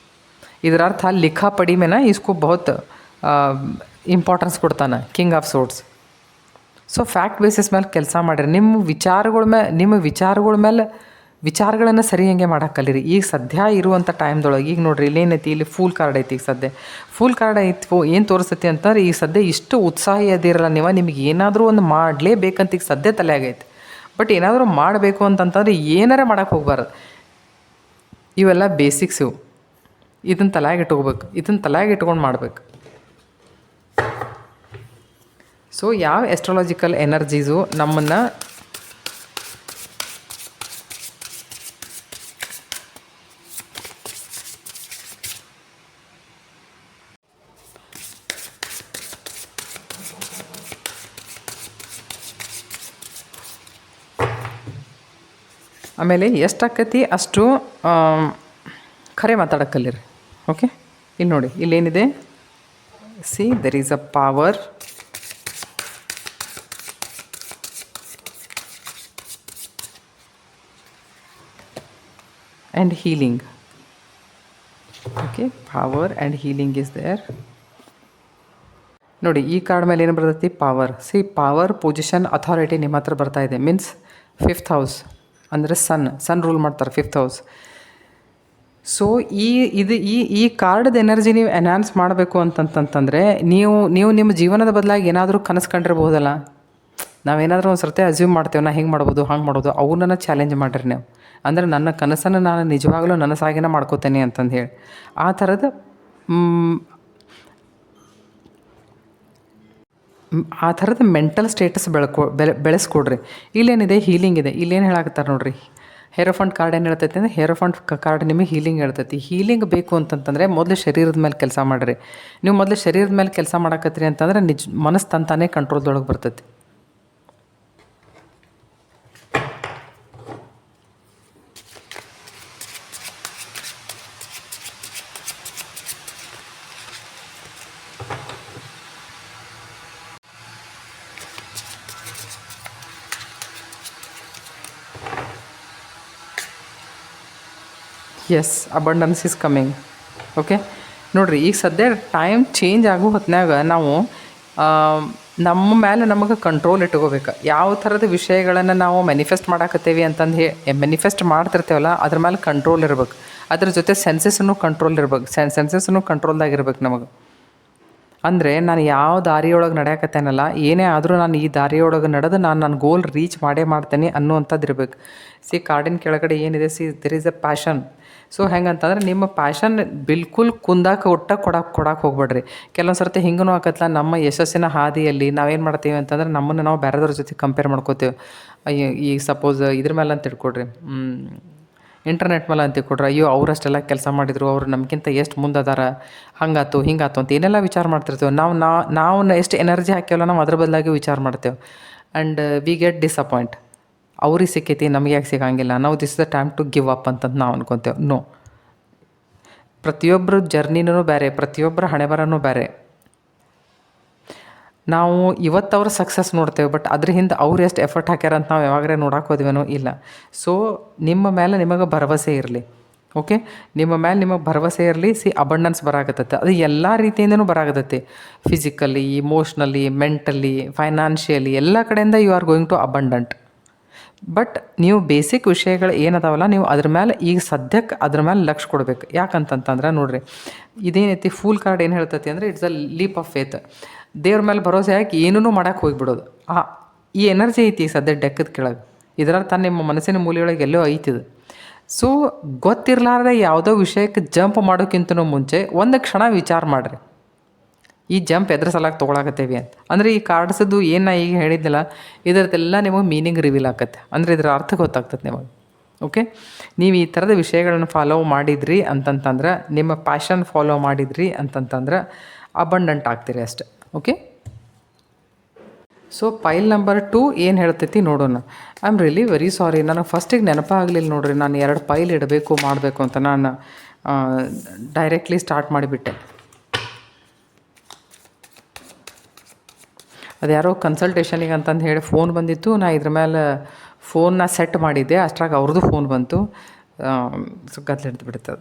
ಇದರ ಅರ್ಥ ಲಿಖಾ ಪಡಿ ಮೇನ ಇಸ್ಕೋ ಬಹುತ್ ಇಂಪಾರ್ಟೆನ್ಸ್ ಕೊಡ್ತಾನೆ king of sorts. So fact basis ಮೇಲೆ ಕೆಲಸ ಮಾಡಿರಿ. ನಿಮ್ಮ ವಿಚಾರಗಳ ಮೇಲೆ ವಿಚಾರಗಳನ್ನು ಸರಿ ಹಂಗೆ ಮಾಡಕ್ಕೆ ಕಲೀರಿ. ಈಗ ಸದ್ಯ ಇರುವಂಥ ಟೈಮ್ದೊಳಗೆ ಈಗ ನೋಡಿರಿ, ಇಲ್ಲೇನೈತಿ, ಇಲ್ಲಿ ಫೂಲ್ ಕಾರ್ಡ್ ಐತಿ. ಈಗ ಸದ್ಯ ಫೂಲ್ ಕಾರ್ಡ್ ಐತಿ, ಏನು ತೋರಿಸ್ತೈತಿ ಅಂತಂದ್ರೆ ಈಗ ಸದ್ಯ ಇಷ್ಟು ಉತ್ಸಾಹಿ ಅದಿರಲ್ಲ ನೀವು, ನಿಮಗೆ ಏನಾದರೂ ಒಂದು ಮಾಡಲೇಬೇಕಂತ ಈಗ ಸದ್ಯ ತಲೆ ಆಗೈತಿ. ಬಟ್ ಏನಾದರೂ ಮಾಡಬೇಕು ಅಂತಂತಂದ್ರೆ ಏನಾರ ಮಾಡೋಕ್ಕೆ ಹೋಗ್ಬಾರ್ದು. ಇವೆಲ್ಲ ಬೇಸಿಕ್ಸ್ ಇವು. ಇದನ್ನು ತಲೆಯಾಗಿ ಇಟ್ಕೋಬೇಕು, ಇದನ್ನು ತಲೆಯಾಗಿ ಇಟ್ಕೊಂಡು ಮಾಡಬೇಕು. ಸೊ ಯಾವ ಎಸ್ಟ್ರಾಲಜಿಕಲ್ ಎನರ್ಜೀಸು ನಮ್ಮನ್ನು ಆಮೇಲೆ ಎಷ್ಟು ಆಕೈತಿ ಅಷ್ಟು ಖರೆ ಮಾತಾಡಕ್ಕೆ ಕಲೀರಿ. ಓಕೆ, ಇಲ್ಲಿ ನೋಡಿ, ಇಲ್ಲೇನಿದೆ, see there is a power, and healing. Okay, power and healing is there. ನೋಡಿ, ಈ ಕಾರ್ಡ್ ಮೇಲೆ ಏನು ಬರ್ತೈತಿ, power. C power, position, authority ನಿಮ್ಮ ಹತ್ರ ಬರ್ತಾ ಇದೆ. ಮೀನ್ಸ್ 5th ಹೌಸ್ ಅಂದರೆ ಸನ್ ರೂಲ್ ಮಾಡ್ತಾರೆ 5th ಹೌಸ್. ಸೊ ಈ ಕಾರ್ಡ್ದ ಎನರ್ಜಿ ನೀವು ಎನ್ಹಾನ್ಸ್ ಮಾಡಬೇಕು ಅಂತಂತಂದರೆ ನೀವು ನಿಮ್ಮ ಜೀವನದ ಬದಲಾಗಿ ಏನಾದರೂ ಕನಸು ಕಂಡಿರ್ಬೋದಲ್ಲ. ನಾವೇನಾದರೂ ಒಂದು ಸರ್ತಿ ಅಸ್ಯೂಮ್ ಮಾಡ್ತೇವೆ, ನಾ ಹಿಂಗೆ ಮಾಡ್ಬೋದು, ಹಂಗೆ ಮಾಡ್ಬೋದು. ಅವನ್ನ ಚಾಲೆಂಜ್ ಮಾಡಿರಿ ನೀವು. ಅಂದರೆ ನನ್ನ ಕನಸನ್ನು ನಾನು ನಿಜವಾಗ್ಲೂ ನನಸಾಗಿನ ಮಾಡ್ಕೋತೇನೆ ಅಂತಂದು ಹೇಳಿ ಆ ಥರದ ಮೆಂಟಲ್ ಸ್ಟೇಟಸ್ ಬೆಳೆಸ್ಕೊಡ್ರಿ. ಇಲ್ಲೇನಿದೆ, ಹೀಲಿಂಗ್ ಇದೆ. ಇಲ್ಲೇನು ಹೇಳಾಕತ್ತಾರೆ ನೋಡಿರಿ, ಹೇರೋಫಂಟ್ ಕಾರ್ಡ್ ಏನು ಹೇಳ್ತೈತಿ ಅಂದರೆ, ಹೇರೋಫಂಟ್ ಕಾರ್ಡ್ ನಿಮಗೆ ಹೀಲಿಂಗ್ ಹೇಳ್ತೈತಿ. ಹೀಲಿಂಗ್ ಬೇಕು ಅಂತಂತಂದರೆ ಮೊದಲು ಶರೀರದ ಮೇಲೆ ಕೆಲಸ ಮಾಡಿರಿ. ನೀವು ಮೊದಲು ಶರೀರದ ಮೇಲೆ ಕೆಲಸ ಮಾಡಕತ್ತೀರಿ ಅಂತಂದರೆ ಮನಸ್ಸು ತಂತಾನೇ ಕಂಟ್ರೋಲ್ದೊಳಗೆ ಬರ್ತೈತಿ. Yes, abundance is coming. Okay, ನೋಡಿರಿ, ಈಗ ಸದ್ಯ ಟೈಮ್ ಚೇಂಜ್ ಆಗೋ ಹೊತ್ನಾಗ ನಾವು ನಮ್ಮ ಮೇಲೆ ನಮಗೆ ಕಂಟ್ರೋಲ್ ಇಟ್ಕೋಬೇಕು. ಯಾವ ಥರದ ವಿಷಯಗಳನ್ನು ನಾವು ಮ್ಯಾನಿಫೆಸ್ಟ್ ಮಾಡಾಕತ್ತೇವಿ ಅಂತಂದು ಮ್ಯಾನಿಫೆಸ್ಟ್ ಮಾಡ್ತಿರ್ತೇವಲ್ಲ, ಅದ್ರ ಮೇಲೆ ಕಂಟ್ರೋಲ್ ಇರ್ಬೇಕು. ಅದ್ರ ಜೊತೆ ಸೆನ್ಸಸ್ಸನ್ನು ಕಂಟ್ರೋಲ್ ಇರ್ಬೇಕು. ಸೆನ್ಸಸ್ಸನ್ನು ಕಂಟ್ರೋಲ್ದಾಗಿರ್ಬೇಕು ನಮಗೆ. ಅಂದರೆ ನಾನು ಯಾವ ದಾರಿಯೊಳಗೆ ನಡೆಯಕತ್ತೇನಲ್ಲ, ಏನೇ ಆದರೂ ನಾನು ಈ ದಾರಿಯೊಳಗೆ ನಡೆದು ನಾನು ನನ್ನ ಗೋಲ್ ರೀಚ್ ಮಾಡ್ತೇನೆ ಅನ್ನುವಂಥದ್ದು ಇರಬೇಕು. ಸಿ ಕಾರ್ಡಿನ ಕೆಳಗಡೆ ಏನಿದೆ, see there is a passion. So ಹೆಂಗಂತಂದ್ರೆ ನಿಮ್ಮ ಪ್ಯಾಷನ್ ಬಿಲ್ಕುಲ್ ಕೊಡಕ್ಕೆ ಹೋಗ್ಬೇಡ್ರಿ. ಕೆಲವೊಂದು ಸರ್ತಿ ಹಿಂಗೂ ಆಕತ್ಲ, ನಮ್ಮ ಯಶಸ್ಸಿನ ಹಾದಿಯಲ್ಲಿ ನಾವೇನು ಮಾಡ್ತೀವಿ ಅಂತಂದ್ರೆ ನಮ್ಮನ್ನು ನಾವು ಬೇರೆದವ್ರ ಜೊತೆ ಕಂಪೇರ್ ಮಾಡ್ಕೋತೇವೆ. ಈ ಸಪೋಸ್ ಇದ್ರ ಮೇಲೆ ಅಂತ ತಿಳ್ಕೊಡ್ರಿ, ಇಂಟರ್ನೆಟ್ ಮೇಲೆ ಅಂತ ಕೊಡ್ರಿ, ಅಯ್ಯೋ ಅವರಷ್ಟೆಲ್ಲ ಕೆಲಸ ಮಾಡಿದರು, ಅವರು ನಮಗಿಂತ ಎಷ್ಟು ಮುಂದದಾರ, ಹಂಗಾತು ಹಿಂಗಾತು ಅಂತ ಏನೆಲ್ಲ ವಿಚಾರ ಮಾಡ್ತಿರ್ತೇವೆ. ನಾವು ಎಷ್ಟು ಎನರ್ಜಿ ಹಾಕ್ಯವಲ್ಲ, ನಾವು ಅದ್ರ ಬದಲಾಗಿ ವಿಚಾರ ಮಾಡ್ತೇವೆ. And we get disappoint. ಅವ್ರಿಗೆ ಸಿಕ್ಕೈತಿ, ನಮಗೆ ಯಾಕೆ ಸಿಗಂಗಿಲ್ಲ, ನಾವು this is the time to give up ಅಂತಂದು ನಾವು ಅನ್ಕೊತೇವೆ. ನೋ, ಪ್ರತಿಯೊಬ್ಬರ ಜರ್ನಿನೂ ಬೇರೆ, ಪ್ರತಿಯೊಬ್ಬರ ಹಣೆಬರನೂ ಬೇರೆ. ನಾವು ಇವತ್ತು ಅವ್ರ ಸಕ್ಸಸ್ ನೋಡ್ತೇವೆ, ಬಟ್ ಅದ್ರ ಹಿಂದೆ ಅವ್ರು ಎಷ್ಟು ಎಫರ್ಟ್ ಹಾಕ್ಯಾರ ಅಂತ ನಾವು ಯಾವಾಗಲೇ ನೋಡಕ್ಕೆ ಹೋದ್ವೇನೋ ಇಲ್ಲ. ಸೊ ನಿಮ್ಮ ಮೇಲೆ ನಿಮಗೆ ಭರವಸೆ ಇರಲಿ. ಓಕೆ, ನಿಮ್ಮ ಮೇಲೆ ನಿಮಗೆ ಭರವಸೆ ಇರಲಿ. ಅಬಂಡೆನ್ಸ್ ಬರಾಕತ್ತೈತೆ, ಅದು ಎಲ್ಲ ರೀತಿಯಿಂದನೂ ಬರಾಕತ್ತೈತಿ. ಫಿಸಿಕಲಿ, ಇಮೋಷ್ನಲಿ, ಮೆಂಟಲಿ, ಫೈನಾನ್ಷಿಯಲಿ, ಎಲ್ಲ ಕಡೆಯಿಂದ you are going to abundant. But ನೀವು ಬೇಸಿಕ್ ವಿಷಯಗಳು ಏನದಾವಲ್ಲ, ನೀವು ಅದ್ರ ಮೇಲೆ ಈಗ ಸದ್ಯಕ್ಕೆ ಅದ್ರ ಮೇಲೆ ಲಕ್ಷ ಕೊಡ್ಬೇಕು. ಯಾಕಂತಂತಂದ್ರೆ ನೋಡಿರಿ, ಇದೇನೈತಿ ಫೂಲ್ ಕಾರ್ಡ್ ಏನು ಹೇಳ್ತೈತಿ ಅಂದರೆ it's a leap of faith. ದೇವ್ರ ಮೇಲೆ ಭರೋಸೆ ಹಾಕಿ ಏನೂ ಮಾಡೋಕ್ಕೆ ಹೋಗಿಬಿಡೋದು. ಈ ಎನರ್ಜಿ ಐತಿ ಈಗ ಸದ್ಯ ಡೆಕ್ಕದ ಕೆಳಗೆ, ಇದರಲ್ಲಿ ತಾನು ನಿಮ್ಮ ಮನಸ್ಸಿನ ಮೂಲೆಯೊಳಗೆ ಎಲ್ಲೋ ಐತಿದು. ಸೊ ಗೊತ್ತಿರಲಾರ್ದೆ ಯಾವುದೋ ವಿಷಯಕ್ಕೆ ಜಂಪ್ ಮಾಡೋಕ್ಕಿಂತನೂ ಮುಂಚೆ ಒಂದು ಕ್ಷಣ ವಿಚಾರ ಮಾಡಿರಿ, ಈ ಜಂಪ್ ಎದ್ರ ಸಲಾಗಿ ತೊಗೊಳಕತ್ತೇವಿ ಅಂತ. ಅಂದರೆ ಈ ಕಾರ್ಡ್ಸದ್ದು ಏನು ನಾ ಈಗ ಹೇಳಿದ್ನಲ್ಲ, ಇದರದ್ದೆಲ್ಲ ನಿಮಗೆ ಮೀನಿಂಗ್ ರಿವೀಲ್ ಆಕತ್ತೆ. ಅಂದರೆ ಇದರ ಅರ್ಥ ಗೊತ್ತಾಗ್ತದೆ ನಿಮಗೆ. ಓಕೆ, ನೀವು ಈ ಥರದ ವಿಷಯಗಳನ್ನು ಫಾಲೋ ಮಾಡಿದ್ರಿ ಅಂತಂತಂದ್ರೆ, ನಿಮ್ಮ ಪ್ಯಾಷನ್ ಫಾಲೋ ಮಾಡಿದ್ರಿ ಅಂತಂತಂದ್ರೆ ಅಬಂಡೆಂಟ್ ಆಗ್ತೀರಿ ಅಷ್ಟೆ. ಓಕೆ, ಸೊ ಪೈಲ್ ನಂಬರ್ 2 ಏನು ಹೇಳ್ತೈತಿ ನೋಡೋಣ. I am really very sorry, ನನಗೆ ಫಸ್ಟಿಗೆ ನೆನಪಾಗಲಿಲ್ಲ ನೋಡ್ರಿ, ನಾನು 2 ಪೈಲ್ ಇಡಬೇಕು ಮಾಡಬೇಕು ಅಂತ. ನಾನು ಡೈರೆಕ್ಟ್ಲಿ ಸ್ಟಾರ್ಟ್ ಮಾಡಿಬಿಟ್ಟೆ. ಅದು ಯಾರೋ ಕನ್ಸಲ್ಟೇಷನಿಗೆ ಅಂತಂದು ಹೇಳಿ ಫೋನ್ ಬಂದಿತ್ತು. ನಾ ಇದ್ರ ಮೇಲೆ ಫೋನ್ನ ಸೆಟ್ ಮಾಡಿದ್ದೆ, ಅಷ್ಟ್ರಾಗ ಅವ್ರದ್ದು ಫೋನ್ ಬಂತು. ಗದ್ದಲ ಹಿಡ್ದು ಬಿಡ್ತದೆ,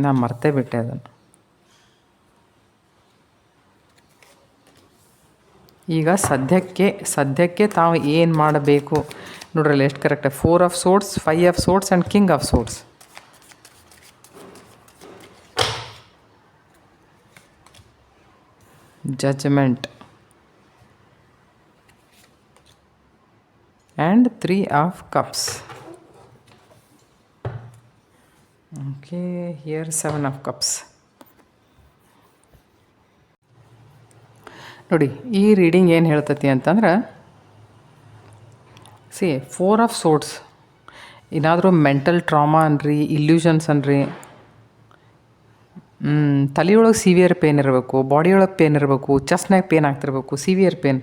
ನಾ ಮರ್ತೇ ಬಿಟ್ಟೆ ಅದನ್ನು. ಈಗ ಸದ್ಯಕ್ಕೆ ತಾವು ಏನು ಮಾಡಬೇಕು ನೋಡ್ರಲ್ಲ, ಎಷ್ಟು ಕರೆಕ್ಟಾಗಿ 4 of swords, 5 of swords and king of swords. Judgement and 3 of cups. Okay, here 7 of cups. ನೋಡಿ, ಈ ರೀಡಿಂಗ್ ಏನು ಹೇಳ್ತೈತಿ ಅಂತಂದ್ರೆ, 4 ಆಫ್ ಸೋರ್ಟ್ಸ್ ಏನಾದರೂ ಮೆಂಟಲ್ ಟ್ರಾಮಾ ಅನ್ರಿ, ಇಲ್ಯೂಷನ್ಸ್ ಅನ್ರಿ, ತಲೆಯೊಳಗೆ ಸಿವಿಯರ್ ಪೇನ್ ಇರಬೇಕು, ಬಾಡಿಯೊಳಗೆ ಪೇನ್ ಇರಬೇಕು, ಚೆಸ್ಟ್ನಾಗ ಪೇನ್ ಆಗ್ತಿರ್ಬೇಕು, ಸಿವಿಯರ್ ಪೇನ್,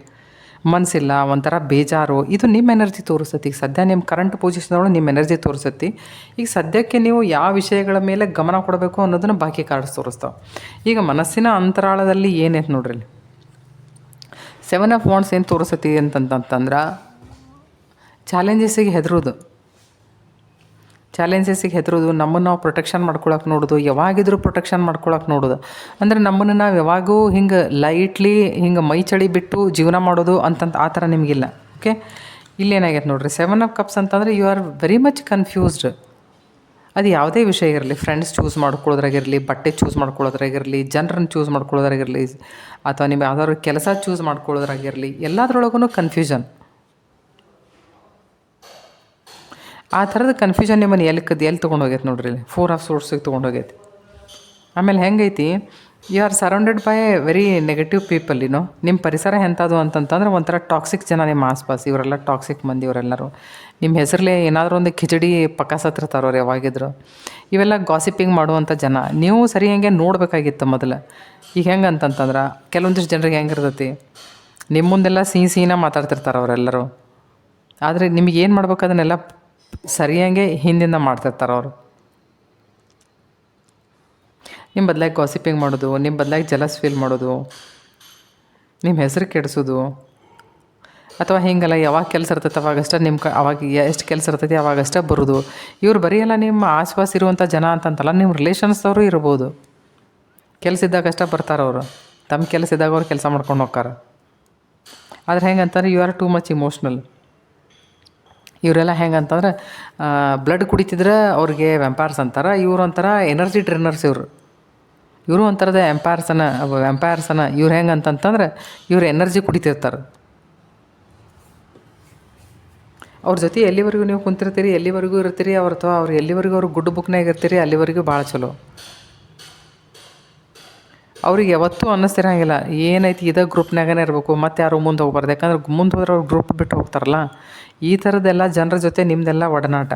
ಮನಸ್ಸಿಲ್ಲ, ಒಂಥರ ಬೇಜಾರು, ಇದು ನಿಮ್ಮ ಎನರ್ಜಿ ತೋರಿಸ್ತೈತಿ. ಈಗ ಸದ್ಯ ನಿಮ್ಮ ಕರೆಂಟ್ ಪೊಸಿಷನ್ದೊಳಗೆ ನಿಮ್ಮ ಎನರ್ಜಿ ತೋರಿಸ್ತೈತಿ. ಈಗ ಸದ್ಯಕ್ಕೆ ನೀವು ಯಾವ ವಿಷಯಗಳ ಮೇಲೆ ಗಮನ ಕೊಡಬೇಕು ಅನ್ನೋದನ್ನು ಬಾಕಿ ಕಾರ್ಡ್ಸ್ ತೋರಿಸ್ತಾವೆ. ಈಗ ಮನಸ್ಸಿನ ಅಂತರಾಳದಲ್ಲಿ ಏನೈತೆ ನೋಡ್ರಿ, 7 ಆಫ್ ವಾಂಡ್ಸ್ ಏನು ತೋರಿಸ್ತೈತಿ ಅಂತಂತಂದ್ರೆ ಚಾಲೆಂಜಸ್ಸಿಗೆ ಹೆದರೋದು, ನಮ್ಮನ್ನು ನಾವು ಪ್ರೊಟೆಕ್ಷನ್ ಮಾಡ್ಕೊಳಕ್ಕೆ ನೋಡೋದು, ಯಾವಾಗಿದ್ರೂ ಪ್ರೊಟೆಕ್ಷನ್ ಮಾಡ್ಕೊಳಕ್ಕೆ ನೋಡೋದು. ಅಂದರೆ ನಮ್ಮನ್ನು ನಾವು ಯಾವಾಗೂ ಹಿಂಗೆ ಲೈಟ್ಲಿ ಹಿಂಗೆ ಮೈ ಚಳಿ ಬಿಟ್ಟು ಜೀವನ ಮಾಡೋದು ಅಂತಂತ ಆ ಥರ ನಿಮಗಿಲ್ಲ. ಓಕೆ, ಇಲ್ಲೇನಾಗೈತೆ ನೋಡಿರಿ, 7 ಆಫ್ ಕಪ್ಸ್ ಅಂತಂದರೆ you are very much confused. ಅದು ಯಾವುದೇ ವಿಷಯ ಇರಲಿ, ಫ್ರೆಂಡ್ಸ್ ಚೂಸ್ ಮಾಡ್ಕೊಳ್ಳೋದ್ರಾಗಿರಲಿ, ಬಟ್ಟೆ ಚೂಸ್ ಮಾಡ್ಕೊಳ್ಳೋದ್ರಾಗಿರಲಿ, ಜನರನ್ನು ಚೂಸ್ ಮಾಡ್ಕೊಳ್ಳೋದ್ರಾಗಿರಲಿ, ಅಥವಾ ನಿಮ್ಮ ಯಾವ್ದಾದ್ರು ಕೆಲಸ ಚೂಸ್ ಮಾಡ್ಕೊಳ್ಳೋದ್ರಾಗಿರಲಿ, ಎಲ್ಲದ್ರೊಳಗೂ ಕನ್ಫ್ಯೂಷನ್. ಆ ಥರದ ಕನ್ಫ್ಯೂಷನ್ ನಿಮ್ಮನ್ನು ಎಲ್ಲಿ ತೊಗೊಂಡೋಗೈತೆ ನೋಡ್ರಿ, 4 ಆಫ್ ಸೋರ್ಟ್ಸಿಗೆ ತೊಗೊಂಡೋಗೈತಿ. ಆಮೇಲೆ ಹೆಂಗೈತಿ, you are surrounded by very negative people. ನಿಮ್ಮ ಪರಿಸರ ಎಂಥದ್ದು ಅಂತಂತಂದ್ರೆ ಒಂಥರ ಟಾಕ್ಸಿಕ್ ಜನ ನಿಮ್ಮ ಆಸ್ಪಾಸ್. ಇವರೆಲ್ಲ ಟಾಕ್ಸಿಕ್ ಮಂದಿ, ಇವರೆಲ್ಲರೂ ನಿಮ್ಮ ಹೆಸರಲ್ಲೇ ಏನಾದರೂ ಒಂದು ಕಿಚಡಿ ಪಕ್ಕ ಸತ್ತಿರ್ತಾರವ್ರು ಯಾವಾಗಿದ್ರು. ಇವೆಲ್ಲ ಗಾಸಿಪಿಂಗ್ ಮಾಡುವಂಥ ಜನ. ನೀವು ಸರಿ ಹೆಂಗೆ ನೋಡಬೇಕಾಗಿತ್ತು ಮೊದಲು. ಈಗ ಹೆಂಗೆ ಅಂತಂತಂದ್ರೆ ಕೆಲವೊಂದಿಷ್ಟು ಜನರಿಗೆ ಹೆಂಗಿರ್ತೈತಿ, ನಿಮ್ಮ ಮುಂದೆಲ್ಲ ಸಿಹಿನ ಮಾತಾಡ್ತಿರ್ತಾರೆ ಅವರೆಲ್ಲರೂ. ಆದರೆ ನಿಮಗೆ ಏನು ಮಾಡ್ಬೇಕು ಅದನ್ನೆಲ್ಲ ಸರಿಯಾಗೆ ಹಿಂದಿಂದ ಮಾಡ್ತಿರ್ತಾರೆ ಅವರು. ನಿಮ್ಮ ಬದಲಾಗಿ ಗಾಸಿಪಿಂಗ್ ಮಾಡೋದು, ನಿಮ್ಮ ಬದಲಾಗಿ ಜಲಸ್ ಫೀಲ್ ಮಾಡೋದು, ನಿಮ್ಮ ಹೆಸರು ಕೆಡಿಸೋದು, ಅಥವಾ ಹಿಂಗಲ್ಲ ಯಾವಾಗ ಕೆಲಸ ಇರ್ತೈತೆ ಅವಾಗಷ್ಟೇ ಅವಾಗ ಎಷ್ಟು ಕೆಲಸ ಇರ್ತೈತಿ ಅವಾಗಷ್ಟೇ ಬರೋದು. ಇವ್ರು ಬರೀಯಲ್ಲ ನಿಮ್ಮ ಆಸ್ಪಾಸ್ ಇರುವಂಥ ಜನ ಅಂತಂತಲ್ಲ, ನಿಮ್ಮ ರಿಲೇಷನ್ಸ್ದವರು ಇರ್ಬೋದು. ಕೆಲಸ ಇದ್ದಾಗಷ್ಟೇ ಬರ್ತಾರವರು, ತಮ್ಮ ಕೆಲಸ ಇದ್ದಾಗ ಅವ್ರು ಕೆಲಸ ಮಾಡ್ಕೊಂಡು ಹೋಗ್ತಾರೆ. ಆದರೆ ಹೆಂಗಂತಾರೆ, you are too much emotional. ಇವರೆಲ್ಲ ಹೆಂಗಂತಂದ್ರೆ ಬ್ಲಡ್ ಕುಡಿತಿದ್ರೆ ಅವ್ರಿಗೆ ವ್ಯಾಂಪೈರ್ಸ್ ಅಂತಾರೆ. ಇವರು ಒಂಥರ ಎನರ್ಜಿ ಡ್ರೈನರ್ಸ್. ಇವರು ಒಂಥರದ ವ್ಯಾಂಪೈರ್ಸನ. ಇವ್ರು ಹೆಂಗೆ ಅಂತಂತಂದ್ರೆ ಇವ್ರು ಎನರ್ಜಿ ಕುಡಿತಿರ್ತಾರೆ. ಅವ್ರ ಜೊತೆ ಎಲ್ಲಿವರೆಗೂ ನೀವು ಕುಂತಿರ್ತೀರಿ, ಎಲ್ಲಿವರೆಗೂ ಇರ್ತೀರಿ ಅಥವಾ ಅವ್ರು ಎಲ್ಲಿವರೆಗೂ ಅವ್ರು ಗುಡ್ ಬುಕ್ನಾಗ ಇರ್ತೀರಿ, ಅಲ್ಲಿವರೆಗೂ ಭಾಳ ಚಲೋ. ಅವ್ರಿಗೆ ಯಾವತ್ತೂ ಅನ್ನಿಸ್ತಿರಂಗಿಲ್ಲ ಏನೈತಿ ಇದೇ ಗ್ರೂಪ್ನಾಗನೇ ಇರಬೇಕು, ಮತ್ತು ಯಾರು ಮುಂದೆ ಹೋಗ್ಬಾರ್ದು. ಯಾಕಂದ್ರೆ ಮುಂದೆ ಹೋದ್ರೆ ಅವ್ರು ಗ್ರೂಪ್ ಬಿಟ್ಟು ಹೋಗ್ತಾರಲ್ಲ. ಈ ಥರದ್ದೆಲ್ಲ ಜನರ ಜೊತೆ ನಿಮ್ಮದೆಲ್ಲ ಒಡನಾಟ.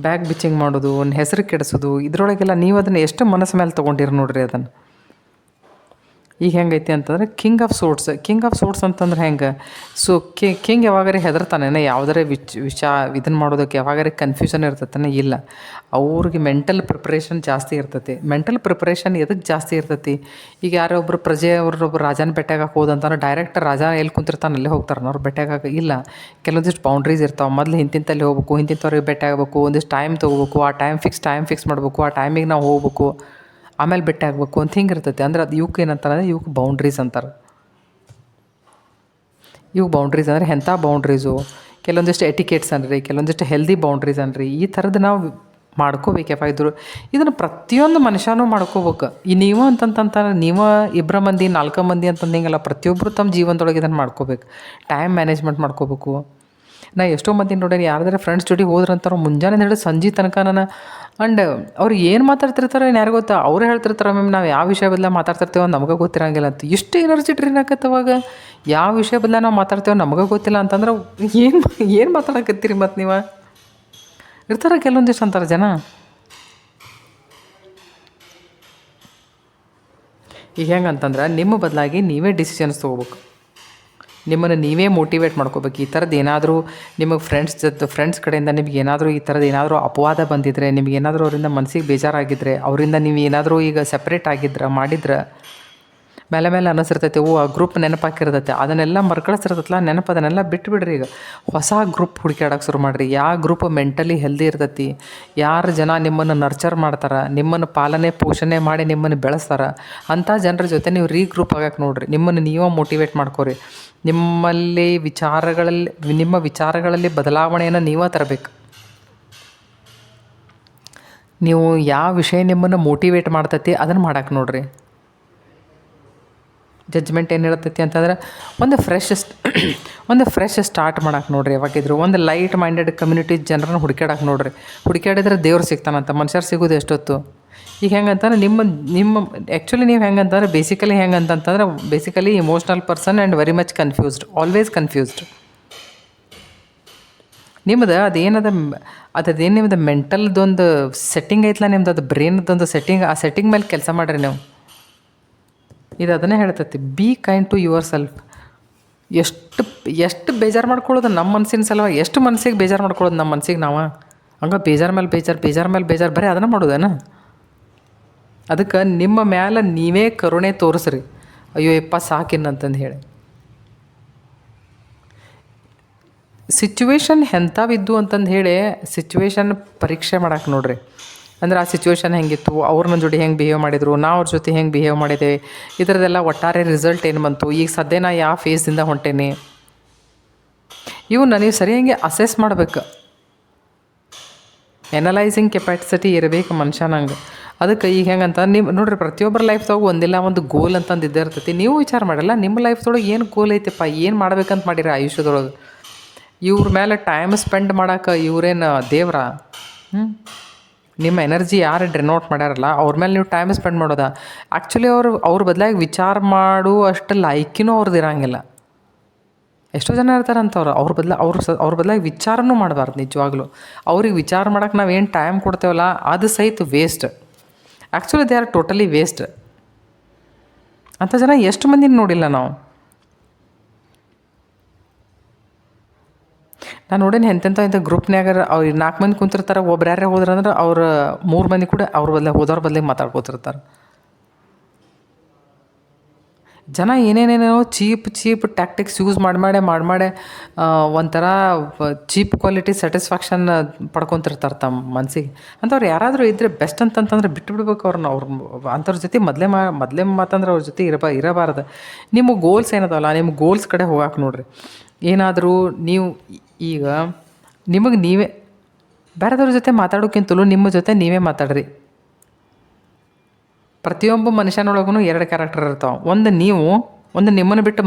ಬ್ಯಾಗ್ ಬಿಚ್ಚಿಂಗ್ ಮಾಡೋದು, ಹೆಸರು ಕೆಡಿಸೋದು, ಇದರೊಳಗೆಲ್ಲ ನೀವು ಅದನ್ನು ಎಷ್ಟು ಮನಸ್ಸು ಮೇಲೆ ತೊಗೊಂಡಿರಿ ನೋಡ್ರಿ ಅದನ್ನು. ಈಗ ಹೆಂಗೈತಿ ಅಂತಂದ್ರೆ ಕಿಂಗ್ ಆಫ್ ಸೋರ್ಟ್ಸ್ ಅಂತಂದ್ರೆ ಹೆಂಗೆ? ಸೊ ಕಿಂಗ್ ಯಾವಾಗಾರ ಹೆದರ್ತಾನೇನ ಯಾವುದರ ಇದನ್ನು ಮಾಡೋದಕ್ಕೆ ಯಾವಾಗಾರ ಕನ್ಫ್ಯೂಷನ್ ಇರ್ತೈತಾನೆ? ಇಲ್ಲ. ಅವ್ರಿಗೆ ಮೆಂಟಲ್ ಪ್ರಿಪ್ರೇಷನ್ ಜಾಸ್ತಿ ಇರ್ತೈತಿ. ಮೆಂಟಲ್ ಪ್ರಿಪ್ರೇಷನ್ ಎದಕ್ಕೆ ಜಾಸ್ತಿ ಇರ್ತೈತಿ? ಈಗ ಯಾರೋ ಒಬ್ಬರು ಪ್ರಜೆ ಅವ್ರೊಬ್ಬರು ರಾಜನ ಭೇಟಿಯಾಗಕ್ಕೆ ಹೋದಂತಾನೆ ಡೈರೆಕ್ಟ್ ರಾಜ ಎಲ್ಲಿ ಕುಂತಿರ್ತಾನೆ ಅಲ್ಲೇ ಹೋಗ್ತಾರೆ ಅವ್ರು ಭೇಟಿಯಾಗಕ್ಕೆ. ಇಲ್ಲ, ಕೆಲವೊಂದಿಷ್ಟು ಬೌಂಡ್ರೀಸ್ ಇರ್ತಾವೆ. ಮೊದಲು ಇಂತಿಂತಲ್ಲಿ ಹೋಗ್ಬೇಕು, ಇಂತಿಂಥವ್ರಿಗೆ ಭೇಟಿ ಆಗಬೇಕು, ಒಂದಿಷ್ಟು ಟೈಮ್ ತೊಗೋಬೇಕು, ಆ ಟೈಮ್ ಫಿಕ್ಸ್ ಮಾಡಬೇಕು, ಆ ಟೈಮಿಗೆ ನಾವು ಹೋಗ್ಬೇಕು, ಆಮೇಲೆ ಭೇಟಿ ಆಗಬೇಕು ಅಂತ ಹಿಂಗೆ ಇರ್ತೈತಿ. ಅಂದ್ರೆ ಅದು ಇವಕ್ಕೆ ಏನಂತಾರೆ ಅಂದರೆ ಇವಕ್ಕೆ ಬೌಂಡ್ರೀಸ್ ಅಂತಾರೆ. ಇವು ಬೌಂಡ್ರೀಸ್ ಅಂದರೆ ಎಂಥ ಬೌಂಡ್ರೀಸು? ಕೆಲವೊಂದಿಷ್ಟು ಎಟಿಕೇಟ್ಸ್ ಅನ್ರಿ, ಕೆಲವೊಂದಿಷ್ಟು ಹೆಲ್ದಿ ಬೌಂಡ್ರೀಸ್ ಅನ್ರಿ, ಈ ಥರದ್ದು ನಾವು ಮಾಡ್ಕೋಬೇಕಪ್ಪ. ಇದನ್ನು ಪ್ರತಿಯೊಂದು ಮನುಷ್ಯನೂ ಮಾಡ್ಕೋಬೇಕು. ಈ ನೀವು ಅಂತಂತಾರೆ, ನೀವು ಇಬ್ಬರ ಮಂದಿ 4 ಮಂದಿ ಅಂತಂದು ಹಿಂಗಲ್ಲ, ಪ್ರತಿಯೊಬ್ಬರು ತಮ್ಮ ಜೀವನದೊಳಗೆ ಇದನ್ನು ಮಾಡ್ಕೋಬೇಕು. ಟೈಮ್ ಮ್ಯಾನೇಜ್ಮೆಂಟ್ ಮಾಡ್ಕೋಬೇಕು. ನಾ ಎಷ್ಟೋ ಮಂದಿ ನೋಡೇನಿ, ಯಾರ್ದಾರ ಫ್ರೆಂಡ್ಸ್ ಜೊತೆ ಹೋದ್ರಂತಾರೆ ಮುಂಜಾನೆ ಹಿಡಿದು ಸಂಜೆ ತನಕ ಆ್ಯಂಡ್ ಅವ್ರು ಏನು ಮಾತಾಡ್ತಿರ್ತಾರೋ ಏನು ಯಾರು ಗೊತ್ತಾ? ಅವರೇ ಹೇಳ್ತಿರ್ತಾರೆ ಮ್ಯಾಮ್ ನಾವು ಯಾವ ವಿಷಯ ಬದಲ ಮಾತಾಡ್ತಿರ್ತೇವೋ ನಮಗೆ ಗೊತ್ತಿರಂಗಿಲ್ಲ ಅಂತ. ಎಷ್ಟು ಎನರ್ಜಿ ಡ್ರೈನ್ ಆಕತ್ತವಾಗ. ಯಾವ ವಿಷಯ ಬದಲ ನಾವು ಮಾತಾಡ್ತೇವೋ ನಮಗೆ ಗೊತ್ತಿಲ್ಲ ಅಂತಂದ್ರೆ ಏನು ಮಾತಾಡಕತ್ತೀರಿ ಮತ್ತು ನೀವು? ಇರ್ತಾರೆ ಕೆಲವೊಂದಿಷ್ಟು ಅಂತಾರೆ ಜನ. ಈಗ ಹೆಂಗೆ ಅಂತಂದ್ರೆ ನಿಮ್ಮ ಬದಲಾಗಿ ನೀವೇ ಡಿಸಿಷನ್ಸ್ ತೊಗೋಬೇಕು. ನಿಮ್ಮನ್ನು ನೀವೇ ಮೋಟಿವೇಟ್ ಮಾಡ್ಕೋಬೇಕು. ಈ ಥರದ್ದು ಏನಾದರೂ ನಿಮಗೆ ಫ್ರೆಂಡ್ಸ್ ಕಡೆಯಿಂದ ನಿಮ್ಗೆ ಏನಾದರೂ ಈ ಥರದ್ದು ಏನಾದರೂ ಅಪವಾದ ಬಂದಿದ್ದರೆ, ನಿಮಗೇನಾದರೂ ಅವರಿಂದ ಮನಸ್ಸಿಗೆ ಬೇಜಾರಾಗಿದ್ದರೆ, ಅವರಿಂದ ನೀವು ಏನಾದರೂ ಈಗ ಸಪ್ರೇಟ್ ಮಾಡಿದ್ರೆ ಮೇಲೆ ಅನ್ನಿಸಿರ್ತೈತೆ, ಆ ಗ್ರೂಪ್ ನೆನಪಾಕಿರ್ತೈತೆ, ಅದನ್ನೆಲ್ಲ ಮರ್ಕಳಿಸಿರ್ತೈತಲ್ಲ ನೆನಪು, ಅದನ್ನೆಲ್ಲ ಬಿಟ್ಬಿಡ್ರಿ. ಈಗ ಹೊಸ ಗ್ರೂಪ್ ಹುಡುಕಾಡಕ್ಕೆ ಶುರು ಮಾಡಿರಿ. ಯಾವ ಗ್ರೂಪ್ ಮೆಂಟಲಿ ಹೆಲ್ದಿ ಇರ್ತೈತಿ, ಯಾರು ಜನ ನಿಮ್ಮನ್ನು ನರ್ಚರ್ ಮಾಡ್ತಾರೆ, ನಿಮ್ಮನ್ನು ಪಾಲನೆ ಪೋಷಣೆ ಮಾಡಿ ನಿಮ್ಮನ್ನು ಬೆಳೆಸ್ತಾರೆ, ಅಂಥ ಜನರ ಜೊತೆ ನೀವು ರೀಗ್ರೂಪ್ ಆಗಕ್ಕೆ ನೋಡಿರಿ. ನಿಮ್ಮನ್ನು ನೀವೇ ಮೋಟಿವೇಟ್ ಮಾಡ್ಕೊರಿ. ನಿಮ್ಮ ವಿಚಾರಗಳಲ್ಲಿ ಬದಲಾವಣೆಯನ್ನು ನೀವೇ ತರಬೇಕು. ನೀವು ಯಾವ ವಿಷಯ ನಿಮ್ಮನ್ನು ಮೋಟಿವೇಟ್ ಮಾಡ್ತೈತಿ ಅದನ್ನು ಮಾಡಕ್ಕೆ ನೋಡಿರಿ. ಜಡ್ಜ್ಮೆಂಟ್ ಏನು ಹೇಳ್ತೈತಿ ಅಂತಂದ್ರೆ ಒಂದು ಫ್ರೆಶ್ ಸ್ಟಾರ್ಟ್ ಮಾಡಕ್ಕೆ ನೋಡಿರಿ. ಯಾವಾಗಿದ್ರು ಒಂದು ಲೈಟ್ ಮೈಂಡೆಡ್ ಕಮ್ಯುನಿಟಿ ಜನರನ್ನ ಹುಡುಕಾಡಕ್ಕೆ ನೋಡಿರಿ. ಹುಡುಕಾಡಿದ್ರೆ ದೇವ್ರು ಸಿಗ್ತಾನಂತ, ಮನುಷ್ಯರು ಸಿಗೋದು ಎಷ್ಟೊತ್ತು. ಈಗ ಹೆಂಗಂತಂದ್ರೆ ನಿಮ್ಮ ಆ್ಯಕ್ಚುಲಿ ನೀವು ಹೆಂಗಂತಂದ್ರೆ basically emotional person and very much confused, always confused. ನಿಮ್ಮದು ಅದೇನು ನಿಮ್ಮದು ಮೆಂಟಲ್ದೊಂದು ಸೆಟ್ಟಿಂಗ್ ಐತಲ್ಲ, ನಿಮ್ದು ಅದು ಬ್ರೈನ್ದೊಂದು ಸೆಟ್ಟಿಂಗ್, ಆ ಸೆಟ್ಟಿಂಗ್ ಮೇಲೆ ಕೆಲಸ ಮಾಡಿರಿ ನೀವು. ಇದು ಅದನ್ನೇ ಹೇಳ್ತೈತಿ, be kind to yourself. ಎಷ್ಟು ಬೇಜಾರು ಮಾಡ್ಕೊಳ್ಳೋದು ನಮ್ಮ ಮನಸ್ಸಿನ ಸಲುವಾಗಿ, ಎಷ್ಟು ಮನಸ್ಸಿಗೆ ಬೇಜಾರು ಮಾಡ್ಕೊಳ್ಳೋದು ನಮ್ಮ ಮನಸ್ಸಿಗೆ ನಾವು. ಹಂಗೆ ಬೇಜಾರು ಮೇಲೆ ಬೇಜಾರು ಬರೀ ಅದನ್ನು ಮಾಡೋದೇನ? ಅದಕ್ಕೆ ನಿಮ್ಮ ಮ್ಯಾಲೆ ನೀವೇ ಕರುಣೆ ತೋರಿಸ್ರಿ. ಅಯ್ಯೋ ಯಪ್ಪ ಸಾಕಿನ್ನಂತಂದು ಹೇಳಿ. ಸಿಚುವೇಶನ್ ಎಂಥವಿದ್ದು ಅಂತಂದು ಹೇಳಿ ಸಿಚುವೇಶನ್ ಪರೀಕ್ಷೆ ಮಾಡಕ್ಕೆ ನೋಡ್ರಿ. ಅಂದ್ರೆ ಆ ಸಿಚುವೇಶನ್ ಹೆಂಗಿತ್ತು, ಅವ್ರು ನನ್ನ ಜೊತೆ ಹೆಂಗೆ ಬಿಹೇವ್ ಮಾಡಿದರು, ನಾವು ಅವ್ರ ಜೊತೆ ಹೆಂಗೆ ಬಿಹೇವ್ ಮಾಡಿದ್ದೇವೆ, ಇದರದೆಲ್ಲ ಒಟ್ಟಾರೆ ರಿಸಲ್ಟ್ ಏನು ಬಂತು, ಈಗ ಸದ್ಯ ನಾ ಯಾವ ಫೇಸಿಂದ ಹೊಂಟೇನಿ, ಇವನ್ನ ನೀವು ಸರಿಯಾಗಿ ಅಸೆಸ್ ಮಾಡ್ಬೇಕು. ಎನಲೈಸಿಂಗ್ ಕೆಪಾಸಿಟಿ ಇರಬೇಕು ಮನುಷ್ಯನಂಗೆ. ಅದಕ್ಕೆ ಈಗ ಹೆಂಗಂತ ನೀವು ನೋಡಿರಿ, ಪ್ರತಿಯೊಬ್ಬರ ಲೈಫ್ದಾಗ ಒಂದಿಲ್ಲ ಒಂದು ಗೋಲ್ ಅಂತಂದು ಇದ್ದೇ ಇರ್ತೈತಿ. ನೀವು ವಿಚಾರ ಮಾಡಲ್ಲ ನಿಮ್ಮ ಲೈಫ್ದೊಳಗೆ ಏನು ಗೋಲ್ ಐತೆಪ್ಪ, ಏನು ಮಾಡ್ಬೇಕಂತ ಮಾಡಿರ ಆಯುಷ್ಯದೊಳಗೆ. ಇವ್ರ ಮೇಲೆ ಟೈಮ್ ಸ್ಪೆಂಡ್ ಮಾಡೋಕೆ ಇವ್ರೇನು ದೇವ್ರ? ನಿಮ್ಮ ಎನರ್ಜಿ ಯಾರು ಡ್ರೆನೌಟ್ ಮಾಡ್ಯಾರಲ್ಲ ಅವ್ರ ಮೇಲೆ ನೀವು ಟೈಮ್ ಸ್ಪೆಂಡ್ ಮಾಡೋದಾ? ಆ್ಯಕ್ಚುಲಿ ಅವ್ರ ಬದಲಾಗಿ ವಿಚಾರ ಮಾಡು ಅಷ್ಟು ಲೈಕಿನೂ ಅವ್ರದ್ದು ಇರೋಂಗಿಲ್ಲ. ಎಷ್ಟೋ ಜನ ಇರ್ತಾರಂತವ್ರು, ಅವ್ರ ಬದಲಾಗಿ ವಿಚಾರನೂ ಮಾಡಬಾರ್ದು. ನಿಜವಾಗ್ಲೂ ಅವ್ರಿಗೆ ವಿಚಾರ ಮಾಡೋಕೆ ನಾವೇನು ಟೈಮ್ ಕೊಡ್ತೇವಲ್ಲ ಅದು ಸಹಿತ waste. Actually they are totally waste. ಅಂಥ ಜನ ಎಷ್ಟು ಮಂದಿನ ನೋಡಿಲ್ಲ ನಾವು. ನಾನು ನೋಡೇನಿ ಎಂತೆಂಥ ಇಂಥ ಗ್ರೂಪ್ನ್ಯಾಗ ಅವ್ರು 4 ಮಂದಿ ಕುಂತಿರ್ತಾರೆ, ಒಬ್ರು ಯಾರೇ ಹೋದ್ರಂದ್ರೆ ಅವ್ರು 3 ಮಂದಿ ಕೂಡ ಹೋದವ್ರ ಬದಲಿಗೆ ಮಾತಾಡ್ಕೋತಿರ್ತಾರೆ. ಜನ ಏನೇನೇನೋ ಚೀಪ್ ಟ್ಯಾಕ್ಟಿಕ್ಸ್ ಯೂಸ್ ಮಾಡಿ ಒಂಥರ ಚೀಪ್ ಕ್ವಾಲಿಟಿ ಸ್ಯಾಟಿಸ್ಫ್ಯಾಕ್ಷನ್ ಪಡ್ಕೊತಿರ್ತಾರೆ ತಮ್ಮ ಮನಸ್ಸಿಗೆ. ಅಂಥವ್ರು ಯಾರಾದರೂ ಇದ್ದರೆ ಬೆಸ್ಟ್ ಅಂತಂತಂದ್ರೆ ಬಿಟ್ಟುಬಿಡ್ಬೇಕು ಅವ್ರನ್ನ. ಅಂಥವ್ರ ಜೊತೆ ಮೊದಲೇ ಮಾತಂದ್ರೆ ಅವ್ರ ಜೊತೆ ಇರಬಾರ್ದು. ನಿಮ್ಮ ಗೋಲ್ಸ್ ಏನದಲ್ಲ, ನಿಮ್ಮ ಗೋಲ್ಸ್ ಕಡೆ ಹೋಗಕ್ಕೆ ನೋಡ್ರಿ. ಏನಾದರೂ ನೀವು ಈಗ ನಿಮಗೆ ನೀವೇ ಬೇರೆದವ್ರ ಜೊತೆ ಮಾತಾಡೋಕ್ಕಿಂತಲೂ ನಿಮ್ಮ ಜೊತೆ ನೀವೇ ಮಾತಾಡ್ರಿ. ಪ್ರತಿಯೊಬ್ಬ ಮನುಷ್ಯನೊಳಗೂ 2 ಕ್ಯಾರೆಕ್ಟರ್ ಇರ್ತಾವೆ. ಒಂದು ನಿಮ್ಮನ್ನು ಬಿಟ್ಟು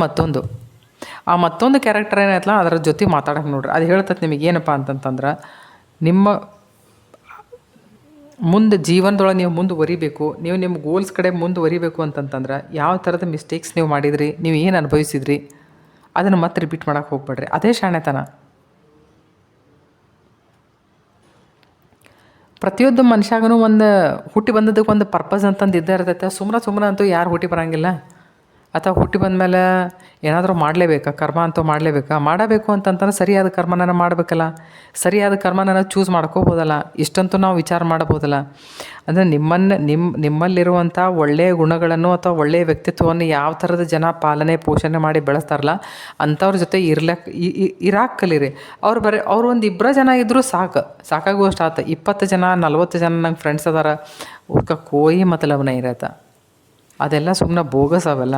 ಮತ್ತೊಂದು ಕ್ಯಾರೆಕ್ಟರ್ ಏನಾಯ್ತಲ್ಲ ಅದರ ಜೊತೆ ಮಾತಾಡೋಕೆ ನೋಡ್ರಿ. ಅದು ಹೇಳ್ತದೆ ನಿಮಗೆ ಏನಪ್ಪ ಅಂತಂತಂದ್ರೆ, ನಿಮ್ಮ ಜೀವನದೊಳಗೆ ನೀವು ಮುಂದುವರಿಬೇಕು, ನೀವು ನಿಮ್ಮ ಗೋಲ್ಸ್ ಕಡೆ ಮುಂದುವರಿಬೇಕು ಅಂತಂತಂದ್ರೆ ಯಾವ ಥರದ ಮಿಸ್ಟೇಕ್ಸ್ ನೀವು ಮಾಡಿದ್ರಿ, ನೀವು ಏನು ಅನುಭವಿಸಿದ್ರಿ ಅದನ್ನು ಮತ್ತೆ ರಿಪೀಟ್ ಮಾಡೋಕೆ ಹೋಗ್ಬೇಡ್ರಿ. ಅದೇ ಶಾಣೆತನ. ಪ್ರತಿಯೊಂದು ಮನುಷ್ಯಾಗೂ ಹುಟ್ಟಿ ಬಂದದಕ್ಕೆ ಒಂದು ಪರ್ಪಸ್ ಅಂತಂದು ಇದ್ದೇ ಇರ್ತೈತೆ. ಸುಮ್ಮನೆ ಅಂತೂ ಯಾರು ಹುಟ್ಟಿ ಬರೋಂಗಿಲ್ಲ. ಅಥವಾ ಹುಟ್ಟಿ ಬಂದಮೇಲೆ ಏನಾದರೂ ಮಾಡಲೇಬೇಕಾ, ಕರ್ಮ ಅಂತೂ ಮಾಡಲೇಬೇಕಾ? ಮಾಡಬೇಕು ಅಂತಂತಂದ್ರೆ ಸರಿಯಾದ ಕರ್ಮನ ಮಾಡಬೇಕಲ್ಲ, ಸರಿಯಾದ ಕರ್ಮನ ಚೂಸ್ ಮಾಡ್ಕೋಬೋದಲ್ಲ, ಇಷ್ಟಂತೂ ನಾವು ವಿಚಾರ ಮಾಡ್ಬೋದಲ್ಲ. ಅಂದರೆ ನಿಮ್ಮಲ್ಲಿರುವಂಥ ಒಳ್ಳೆಯ ಗುಣಗಳನ್ನು ಅಥವಾ ಒಳ್ಳೆಯ ವ್ಯಕ್ತಿತ್ವವನ್ನು ಯಾವ ಥರದ ಜನ ಪಾಲನೆ ಪೋಷಣೆ ಮಾಡಿ ಬೆಳೆಸ್ತಾರಲ್ಲ ಅಂಥವ್ರ ಜೊತೆ ಇರಾಕ್ ಕಲೀರಿ. ಅವ್ರು ಒಂದು ಇಬ್ಬರು ಜನ ಇದ್ದರೂ ಸಾಕಾಗುವಷ್ಟು ಆತ. 20 ಜನ 40 ಜನ ನಂಗೆ ಫ್ರೆಂಡ್ಸ್ ಅದಾರ, ಉಕ್ಕ ಕೋಯಿ ಮತಲಬ್ನ ಇರತ್ತ. ಅದೆಲ್ಲ ಸುಮ್ಮನೆ ಬೋಗಸ್ ಅವೆಲ್ಲ.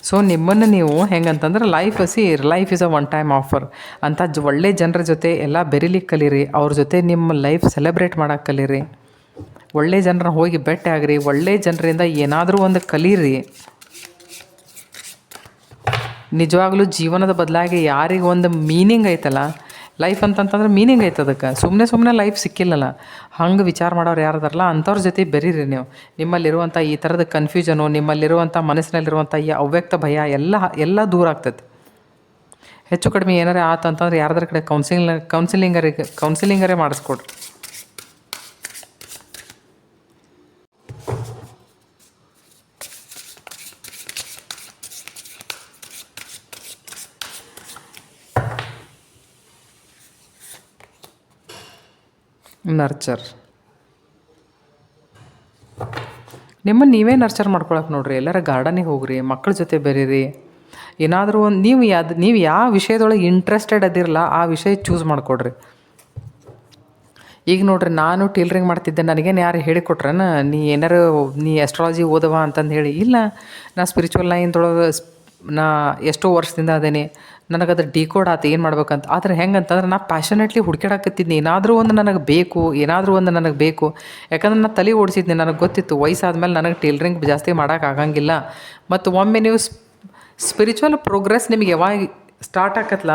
ಸೊ ನಿಮ್ಮನ್ನು ನೀವು ಹೆಂಗಂತಂದ್ರೆ life is a one time offer ಅಂತ ಒಳ್ಳೆ ಜನರ ಜೊತೆ ಎಲ್ಲ ಬೆರಿಲಿಕ್ಕೆ ಕಲೀರಿ. ಅವ್ರ ಜೊತೆ ನಿಮ್ಮ ಲೈಫ್ ಸೆಲೆಬ್ರೇಟ್ ಮಾಡೋಕೆ ಕಲೀರಿ. ಒಳ್ಳೆ ಜನರನ್ನ ಹೋಗಿ ಭೇಟಿ ಆಗ್ರಿ, ಒಳ್ಳೆ ಜನರಿಂದ ಏನಾದರೂ ಒಂದು ಕಲೀರಿ. ನಿಜವಾಗ್ಲೂ ಜೀವನದ ಬದಲಾಗಿ ಯಾರಿಗೆ ಒಂದು ಮೀನಿಂಗ್ ಐತಲ್ಲ ಲೈಫ್ ಅಂತಂತಂದ್ರೆ ಮೀನಿಂಗ್ ಐತೆ ಅದಕ್ಕೆ. ಸುಮ್ಮನೆ ಲೈಫ್ ಸಿಕ್ಕಿಲ್ಲಲ್ಲ, ಹಂಗೆ ವಿಚಾರ ಮಾಡೋರು ಯಾರದಾರಲ್ಲ ಅಂಥವ್ರ ಜೊತೆ ಬೆರೀರಿ ನೀವು. ನಿಮ್ಮಲ್ಲಿರುವಂಥ ಈ ಥರದ ಕನ್ಫ್ಯೂಷನು, ನಿಮ್ಮಲ್ಲಿರುವಂಥ ಮನಸ್ಸಿನಲ್ಲಿರುವಂಥ ಈ ಅವ್ಯಕ್ತ ಭಯ ಎಲ್ಲ ದೂರ ಆಗ್ತೈತೆ. ಹೆಚ್ಚು ಕಡಿಮೆ ಏನಾರೇ ಆತಂತಂದ್ರೆ ಯಾರ್ದಾರ ಕಡೆ ಕೌನ್ಸಿಲಿಂಗರೇ ಮಾಡಿಸ್ಕೊಡ್ರಿ. ನರ್ಚರ್ ನಿಮ್ಮನ್ನು ನೀವೇ ನರ್ಚರ್ ಮಾಡ್ಕೊಳಕ್ಕೆ ನೋಡ್ರಿ. ಎಲ್ಲರ ಗಾರ್ಡನಿಗೆ ಹೋಗ್ರಿ, ಮಕ್ಕಳ ಜೊತೆ ಬೆರೀರಿ. ಏನಾದರೂ ಒಂದು ನೀವು ಯಾವ ವಿಷಯದೊಳಗೆ ಇಂಟ್ರೆಸ್ಟೆಡ್ ಅದಿರಲ್ಲ ಆ ವಿಷಯ ಚೂಸ್ ಮಾಡಿಕೊಡ್ರಿ. ಈಗ ನೋಡ್ರಿ, ನಾನು ಟೇಲರಿಂಗ್ ಮಾಡ್ತಿದ್ದೆ, ನನಗೇನು ಯಾರು ಹೇಳಿಕೊಟ್ರೇನ ನೀ ಆಸ್ಟ್ರಾಲಜಿ ಓದವ ಅಂತಂದು ಹೇಳಿ? ಇಲ್ಲ, ನಾ ಸ್ಪಿರಿಚುವಲ್ ಲೈನ್ದೊಳಗೆ ನಾ ಎಷ್ಟೋ ವರ್ಷದಿಂದ ಅದೇನೆ. ನನಗದು ಡಿಕೋಡ್ ಆತು ಏನು ಮಾಡ್ಬೇಕಂತ. ಆದರೆ ಹೆಂಗಂತಂದ್ರೆ ನಾ ಪ್ಯಾಷನೇಟ್ಲಿ ಹುಡ್ಕ್ಯಾಡಕತ್ತಿದ್ನಿ, ಏನಾದರೂ ಒಂದು ನನಗೆ ಬೇಕು. ಯಾಕಂದ್ರೆ ನಾನು ತಲೆ ಓಡಿಸಿದ್ನಿ, ನನಗೆ ಗೊತ್ತಿತ್ತು ವಯಸ್ಸಾದ್ಮೇಲೆ ನನಗೆ ಟೇಲರಿಂಗ್ ಜಾಸ್ತಿ ಮಾಡೋಕ್ಕಾಗಂಗಿಲ್ಲ. ಮತ್ತು ಒಮ್ಮೆ ನೀವು ಸ್ಪಿರಿಚುವಲ್ ಪ್ರೋಗ್ರೆಸ್ ನಿಮಗೆ ಯಾವಾಗ ಸ್ಟಾರ್ಟ್ ಆಕತ್ತಲ್ಲ,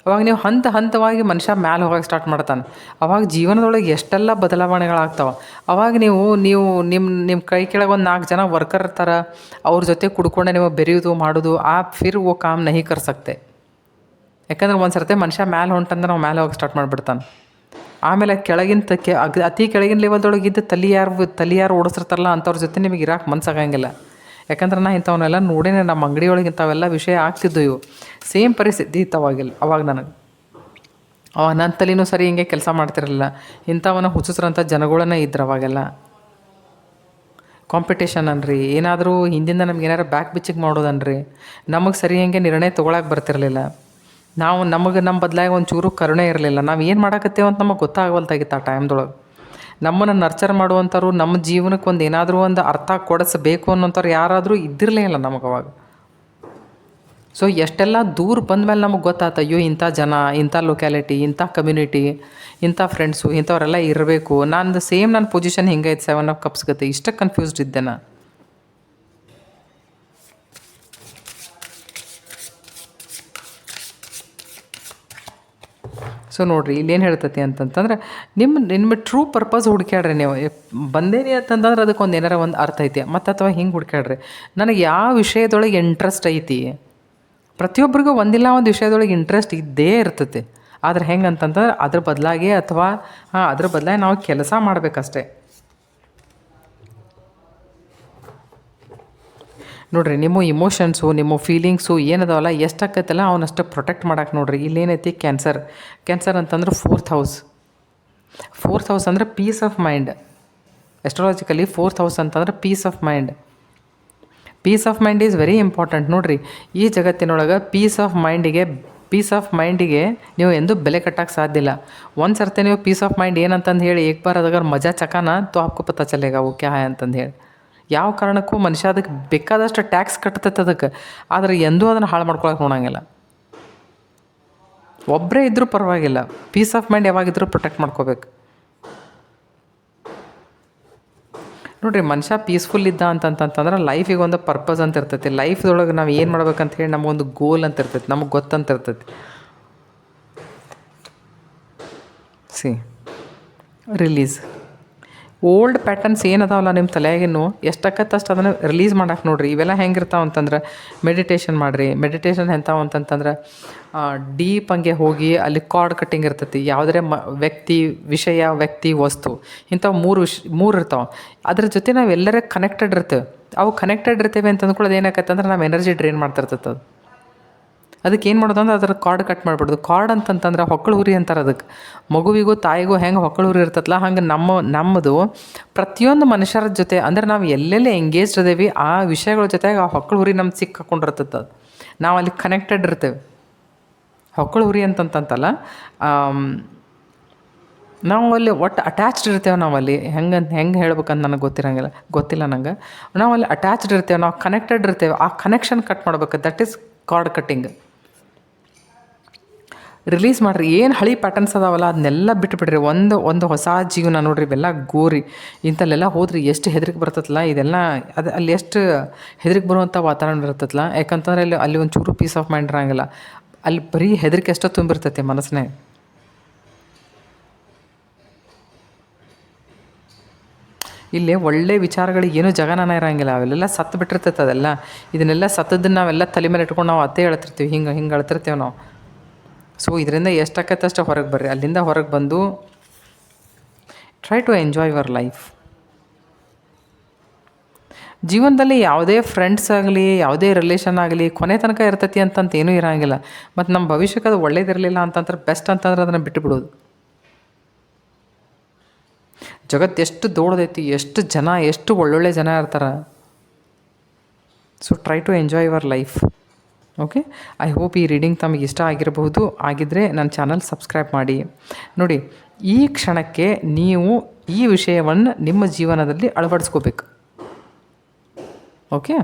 ಅವಾಗ ನೀವು ಹಂತವಾಗಿ ಮನುಷ್ಯ ಮ್ಯಾಲೆ ಹೋಗಕ್ಕೆ ಸ್ಟಾರ್ಟ್ ಮಾಡ್ತಾನೆ. ಅವಾಗ ಜೀವನದೊಳಗೆ ಎಷ್ಟೆಲ್ಲ ಬದಲಾವಣೆಗಳಾಗ್ತಾವೆ. ಅವಾಗ ನೀವು ನಿಮ್ಮ ಕೈ ಕೆಳಗೆ ಒಂದು 4 ಜನ ವರ್ಕರ್ ಇರ್ತಾರೆ, ಅವ್ರ ಜೊತೆ ಕುಡ್ಕೊಂಡೆ ನೀವು ಬೆರೆಯೋದು ಮಾಡೋದು ಫಿರ್ ಓ ಕಾಮ್ ನಹಿ ಕರ್ ಸಕ್ತೆ. ಯಾಕಂದ್ರೆ ಒಂದು ಸರ್ತಿ ಮನುಷ್ಯ ಮ್ಯಾಲೆ ಹೊಂಟಂದ್ರೆ ನಾವು ಮ್ಯಾಲೆ ಹೋಗಿ ಸ್ಟಾರ್ಟ್ ಮಾಡಿಬಿಡ್ತಾನೆ. ಆಮೇಲೆ ಅತಿ ಕೆಳಗಿನ ಲೆವೆಲ್ದೊಳಗೆ ಇದ್ದು ತಲೆ ಯಾರು ಓಡಿಸಿರ್ತಾರಲ್ಲ ಅಂಥವ್ರ ಜೊತೆ ನಿಮಗೆ ಇರೋಕೆ ಮನ್ಸಾಗಂಗಿಲ್ಲ. ಯಾಕಂದ್ರೆ ನಾ ಇಂಥವನ್ನೆಲ್ಲ ನೋಡೇನೆ, ನಮ್ಮ ಅಂಗಡಿಯೊಳಗೆ ಇಂಥವೆಲ್ಲ ವಿಷಯ ಆಗ್ತಿದ್ದು. ಇವು ಸೇಮ್ ಪರಿಸ್ಥಿತಿ ಇತ್ತು ಅವಾಗ ನನಗೆ. ನನ್ನ ತಲೆನೂ ಸರಿ ಹಿಂಗೆ ಕೆಲಸ ಮಾಡ್ತಿರಲಿಲ್ಲ. ಇಂಥವನ್ನ ಹುಚ್ಚುಸ್ರಂಥ ಜನಗಳನ್ನ ಇದ್ರು ಅವಾಗೆಲ್ಲ. ಕಾಂಪಿಟೇಷನ್ ಅನ್ರಿ, ಏನಾದರೂ ಹಿಂದಿಂದ ನಮ್ಗೆ ಏನಾರು ಬ್ಯಾಕ್ ಬಿಚ್ಚಿಗೆ ಮಾಡೋದನ್ರಿ, ನಮಗೆ ಸರಿ ಹಂಗೆ ನಿರ್ಣಯ ತೊಗೊಳಕ್ಕೆ ಬರ್ತಿರಲಿಲ್ಲ. ನಮ್ಮ ಬದಲಾಗಿ ಒಂಚೂರು ಕರುಣೆ ಇರಲಿಲ್ಲ. ನಾವು ಏನು ಮಾಡಾಕತ್ತೇವೆ ಅಂತ ನಮಗೆ ಗೊತ್ತಾಗವಲ್ತಾಗಿತ್ತು ಆ ಟೈಮ್ದೊಳಗೆ. ನಮ್ಮನ್ನು ನರ್ಚರ್ ಮಾಡುವಂಥವ್ರು, ನಮ್ಮ ಜೀವನಕ್ಕೆ ಒಂದು ಏನಾದರೂ ಒಂದು ಅರ್ಥ ಕೊಡಿಸ್ಬೇಕು ಅನ್ನೋಂಥವ್ರು ಯಾರಾದರೂ ಇದ್ದಿರಲೇ ಇಲ್ಲ ನಮಗೆ ಅವಾಗ. ಸೊ ಎಷ್ಟೆಲ್ಲ ದೂರ ಬಂದಮೇಲೆ ನಮಗೆ ಗೊತ್ತಾಯ್ತು, ಅಯ್ಯೋ ಇಂಥ ಜನ, ಇಂಥ ಲೊಕ್ಯಾಲಿಟಿ, ಇಂಥ ಕಮ್ಯುನಿಟಿ, ಇಂಥ ಫ್ರೆಂಡ್ಸು, ಇಂಥವರೆಲ್ಲ ಇರಬೇಕು. ನನ್ನ ಪೊಸಿಷನ್ ಹಿಂಗೈತೆ 7 ಆಫ್ ಕಪ್ಸ್ ಗತೆ. ಇಷ್ಟ ಕನ್ಫ್ಯೂಸ್ಡ್ ಇದ್ದೆ ನಾ. ಸೊ ನೋಡಿರಿ, ಇಲ್ಲೇನು ಹೇಳ್ತೈತಿ ಅಂತಂತಂದ್ರೆ ನಿಮ್ಮ ಟ್ರೂ ಪರ್ಪಸ್ ಹುಡ್ಕ್ಯಾಡ್ರಿ. ನೀವು ಬಂದೇನಿ ಅಂತಂದ್ರೆ ಅದಕ್ಕೊಂದು ಏನಾರ ಒಂದು ಅರ್ಥ ಐತಿ ಮತ್ತು ಅಥವಾ ಹಿಂಗೆ ಹುಡ್ಕ್ಯಾಡ್ರಿ, ನನಗೆ ಯಾವ ವಿಷಯದೊಳಗೆ ಇಂಟ್ರೆಸ್ಟ್ ಐತಿ. ಪ್ರತಿಯೊಬ್ಬರಿಗೂ ಒಂದಿಲ್ಲ ಒಂದು ವಿಷಯದೊಳಗೆ ಇಂಟ್ರೆಸ್ಟ್ ಇದ್ದೇ ಇರ್ತೈತಿ. ಆದ್ರೆ ಹೆಂಗೆ ಅಂತಂದ್ರೆ ಅದ್ರ ಬದಲಾಗಿ ನಾವು ಕೆಲಸ ಮಾಡಬೇಕಷ್ಟೆ. ನೋಡಿರಿ, ನಿಮ್ಮ ಇಮೋಷನ್ಸು, ನಿಮ್ಮ ಫೀಲಿಂಗ್ಸು ಏನದಾವಲ್ಲ ಎಷ್ಟಾಕೈತಲ್ಲ ಅವನಷ್ಟು ಪ್ರೊಟೆಕ್ಟ್ ಮಾಡೋಕೆ ನೋಡಿರಿ. ಇಲ್ಲೇನೈತಿ ಕ್ಯಾನ್ಸರ್ ಅಂತಂದ್ರೆ 4th ಹೌಸ್ ಅಂದರೆ peace of mind. Astrologically 4th house ಅಂತಂದ್ರೆ peace of mind is very important. ನೋಡಿರಿ, ಈ ಜಗತ್ತಿನೊಳಗೆ ಪೀಸ್ ಆಫ್ ಮೈಂಡಿಗೆ ನೀವು ಎಂದೂ ಬೆಲೆ ಕಟ್ಟಕ್ಕೆ ಸಾಧ್ಯ ಇಲ್ಲ. ಒಂದು ಸರ್ತಿ ನೀವು ಪೀಸ್ ಆಫ್ ಮೈಂಡ್ ಏನಂತಂದು ಹೇಳಿ ಏಕ್ ಬಾರ್ ಅದಾಗ ಮಜಾ ಚಕಾನ ತೋ ಆಪ್ಕೋ ಪತಾ ಚಲೇಗಾ ವೋ ಕ್ಯಾ ಹೈ ಅಂತಂದು ಹೇಳಿ. ಯಾವ ಕಾರಣಕ್ಕೂ ಮನುಷ್ಯ ಅದಕ್ಕೆ ಬೇಕಾದಷ್ಟು ಟ್ಯಾಕ್ಸ್ ಕಟ್ತೈತೆ ಅದಕ್ಕೆ, ಆದರೆ ಎಂದೂ ಅದನ್ನು ಹಾಳು ಮಾಡ್ಕೊಳಕ್ಕೆ ನೋಡೋಂಗಿಲ್ಲ. ಒಬ್ಬರೇ ಇದ್ದರೂ ಪರವಾಗಿಲ್ಲ, ಪೀಸ್ ಆಫ್ ಮೈಂಡ್ ಯಾವಾಗಿದ್ರೂ ಪ್ರೊಟೆಕ್ಟ್ ಮಾಡ್ಕೋಬೇಕು. ನೋಡಿರಿ, ಮನುಷ್ಯ ಪೀಸ್ಫುಲ್ ಇದ್ದ ಅಂತಂತಂದ್ರೆ ಲೈಫಿಗೆ ಒಂದು ಪರ್ಪಸ್ ಅಂತ ಇರ್ತೈತಿ. ಲೈಫ್ದೊಳಗೆ ನಾವು ಏನು ಮಾಡ್ಬೇಕಂತ ಹೇಳಿ ನಮಗೊಂದು ಗೋಲ್ ಅಂತ ಇರ್ತೈತಿ, ನಮಗೆ ಗೊತ್ತಂತ ಇರ್ತೈತಿ. ರಿಲೀಸ್ ಓಲ್ಡ್ ಪ್ಯಾಟರ್ನ್ಸ್ ಏನದಾವಲ್ಲ ನಿಮ್ಮ ತಲೆಯಾಗಿನ್ನು ಎಷ್ಟಕ್ಕತ್ತು ಅಷ್ಟು ಅದನ್ನು ರಿಲೀಸ್ ಮಾಡಕ್ಕೆ ನೋಡಿರಿ. ಇವೆಲ್ಲ ಹೆಂಗಿರ್ತಾವೆ ಅಂತಂದ್ರೆ ಮೆಡಿಟೇಷನ್ ಮಾಡಿರಿ. ಮೆಡಿಟೇಷನ್ ಎಂಥವು ಅಂತಂತಂದ್ರೆ ಡೀಪ್ ಹಂಗೆ ಹೋಗಿ ಅಲ್ಲಿ ಕಾರ್ಡ್ ಕಟ್ಟಿಂಗ್ ಇರ್ತೈತಿ. ಯಾವುದೇ ವ್ಯಕ್ತಿ, ವಿಷಯ, ವ್ಯಕ್ತಿ, ವಸ್ತು ಇಂಥವು ಮೂರು ಇರ್ತಾವೆ. ಅದ್ರ ಜೊತೆ ನಾವು ಎಲ್ಲರ ಕನೆಕ್ಟೆಡ್ ಇರ್ತೇವೆ. ಅವು ಕನೆಕ್ಟೆಡ್ ಇರ್ತೇವೆ ಅಂತಂದು ಕೂಡ ಅದೇನಾಗತ್ತಂದ್ರೆ ನಾವು ಎನರ್ಜಿ ಡ್ರೈನ್ ಮಾಡ್ತಿರ್ತೈತೆ ಅದು. ಅದಕ್ಕೆ ಏನು ಮಾಡೋದು ಅಂದ್ರೆ ಅದ್ರ ಕಾರ್ಡ್ ಕಟ್ ಮಾಡಿಬಿಡೋದು. ಕಾರ್ಡ್ ಅಂತಂತಂದ್ರೆ ಹೊಕ್ಕಳು ಹುರಿ ಅಂತಾರೆ ಅದಕ್ಕೆ. ಮಗುವಿಗೂ ತಾಯಿಗೂ ಹೆಂಗೆ ಹೊಕ್ಕಳು ಹುರಿ ಇರ್ತತ್ತಲ್ಲ ಹಂಗೆ ನಮ್ಮದು ಪ್ರತಿಯೊಂದು ಮನುಷ್ಯರ ಜೊತೆ ಅಂದ್ರೆ ನಾವು ಎಲ್ಲೆಲ್ಲಿ ಎಂಗೇಜ್ಡ್ ಅದೇವಿ ಆ ವಿಷಯಗಳ ಜೊತೆಗೆ ಆ ಹೊಕ್ಕಳು ಹುರಿ ನಮ್ಗೆ ಸಿಕ್ಕಾಕೊಂಡಿರ್ತದೆ. ಅದು ನಾವು ಅಲ್ಲಿ ಕನೆಕ್ಟೆಡ್ ಇರ್ತೇವೆ. ಹೊಕ್ಕಳು ಹುರಿ ಅಂತಂತಲ್ಲ, ನಾವು ಅಲ್ಲಿ ಒಟ್ಟು ಅಟ್ಯಾಚ್ಡ್ ಇರ್ತೇವೆ. ನಾವಲ್ಲಿ ಹೆಂಗೆ ಹೇಳ್ಬೇಕಂತ ನನಗೆ ಗೊತ್ತಿಲ್ಲ ನಂಗೆ. ನಾವು ಅಲ್ಲಿ ಅಟ್ಯಾಚ್ಡ್ ಇರ್ತೇವೆ, ನಾವು ಕನೆಕ್ಟೆಡ್ ಇರ್ತೇವೆ. ಆ ಕನೆಕ್ಷನ್ ಕಟ್ ಮಾಡ್ಬೇಕು. That is called cutting. Release ಮಾಡಿರಿ. ಏನು ಹಳಿ ಪ್ಯಾಟರ್ನ್ಸ್ ಅದಾವಲ್ಲ ಅದನ್ನೆಲ್ಲ ಬಿಟ್ಟುಬಿಡ್ರಿ. ಒಂದು ಹೊಸ ಜೀವನ ನೋಡಿರಿ. ಇವೆಲ್ಲ ಗೋರಿ ಇಂಥಲ್ಲೆಲ್ಲ ಹೋದ್ರಿ ಎಷ್ಟು ಹೆದರಿಕೆ ಬರ್ತತ್ತಲ್ಲ. ಇದೆಲ್ಲ ಅದು ಅಲ್ಲಿ ಎಷ್ಟು ಹೆದರಿಕೆ ಬರುವಂಥ ವಾತಾವರಣ ಇರ್ತತ್ತಲ್ಲ. ಯಾಕಂತಂದ್ರೆ ಅಲ್ಲಿ ಒಂಚೂರು ಪೀಸ್ ಆಫ್ ಮೈಂಡ್ ಇರೋಂಗಿಲ್ಲ. ಅಲ್ಲಿ ಬರೀ ಹೆದರಿಕೆ ಎಷ್ಟೋ ತುಂಬಿರ್ತೈತೆ ಮನಸ್ಸಿನಾಗ. ಇಲ್ಲಿ ಒಳ್ಳೆ ವಿಚಾರಗಳಿಗೆ ಏನೂ ಜಗನಾನ ಇರೋಂಗಿಲ್ಲ. ಅವೆಲ್ಲ ಸತ್ತು ಬಿಟ್ಟಿರ್ತೈತೆ ಅದೆಲ್ಲ. ಇದನ್ನೆಲ್ಲ ಸತ್ತದನ್ನು ನಾವೆಲ್ಲ ತಲೆ ಮೇಲೆ ಇಟ್ಕೊಂಡು ನಾವು ಅತ್ತೆ ಹೇಳ್ತಿರ್ತೀವಿ. ಹಿಂಗೆ ಅಳ್ತಿರ್ತೇವೆ ನಾವು. ಸೊ ಇದರಿಂದ ಎಷ್ಟಾಕತ್ತೆ ಅಷ್ಟು ಹೊರಗೆ ಬರ್ರಿ. ಅಲ್ಲಿಂದ ಹೊರಗೆ ಬಂದು try to enjoy your life. ಜೀವನದಲ್ಲಿ ಯಾವುದೇ ಫ್ರೆಂಡ್ಸ್ ಆಗಲಿ, ಯಾವುದೇ ರಿಲೇಷನ್ ಆಗಲಿ ಕೊನೆ ತನಕ ಇರ್ತೈತಿ ಅಂತಂತ ಏನೂ ಇರೋಂಗಿಲ್ಲ. ಮತ್ತು ನಮ್ಮ ಭವಿಷ್ಯಕ್ಕೆ ಅದು ಒಳ್ಳೇದಿರಲಿಲ್ಲ ಅಂತಂದ್ರೆ ಬೆಸ್ಟ್ ಅಂತಂದ್ರೆ ಅದನ್ನು ಬಿಟ್ಟುಬಿಡೋದು. ಜಗತ್ತು ಎಷ್ಟು ದೊಡ್ಡದೈತಿ, ಎಷ್ಟು ಒಳ್ಳೊಳ್ಳೆ ಜನ ಇರ್ತಾರೆ. So try to enjoy your life. Okay, I hope ಈ ರೀಡಿಂಗ್ ತಮಗೆ ಇಷ್ಟ ಆಗಿರಬಹುದು. ಆಗಿದ್ದರೆ ನನ್ನ ಚಾನಲ್ ಸಬ್ಸ್ಕ್ರೈಬ್ ಮಾಡಿ. ನೋಡಿ, ಈ ಕ್ಷಣಕ್ಕೆ ನೀವು ಈ ವಿಷಯವನ್ನು ನಿಮ್ಮ ಜೀವನದಲ್ಲಿ ಅಳವಡಿಸ್ಕೋಬೇಕು. ಓಕೆ.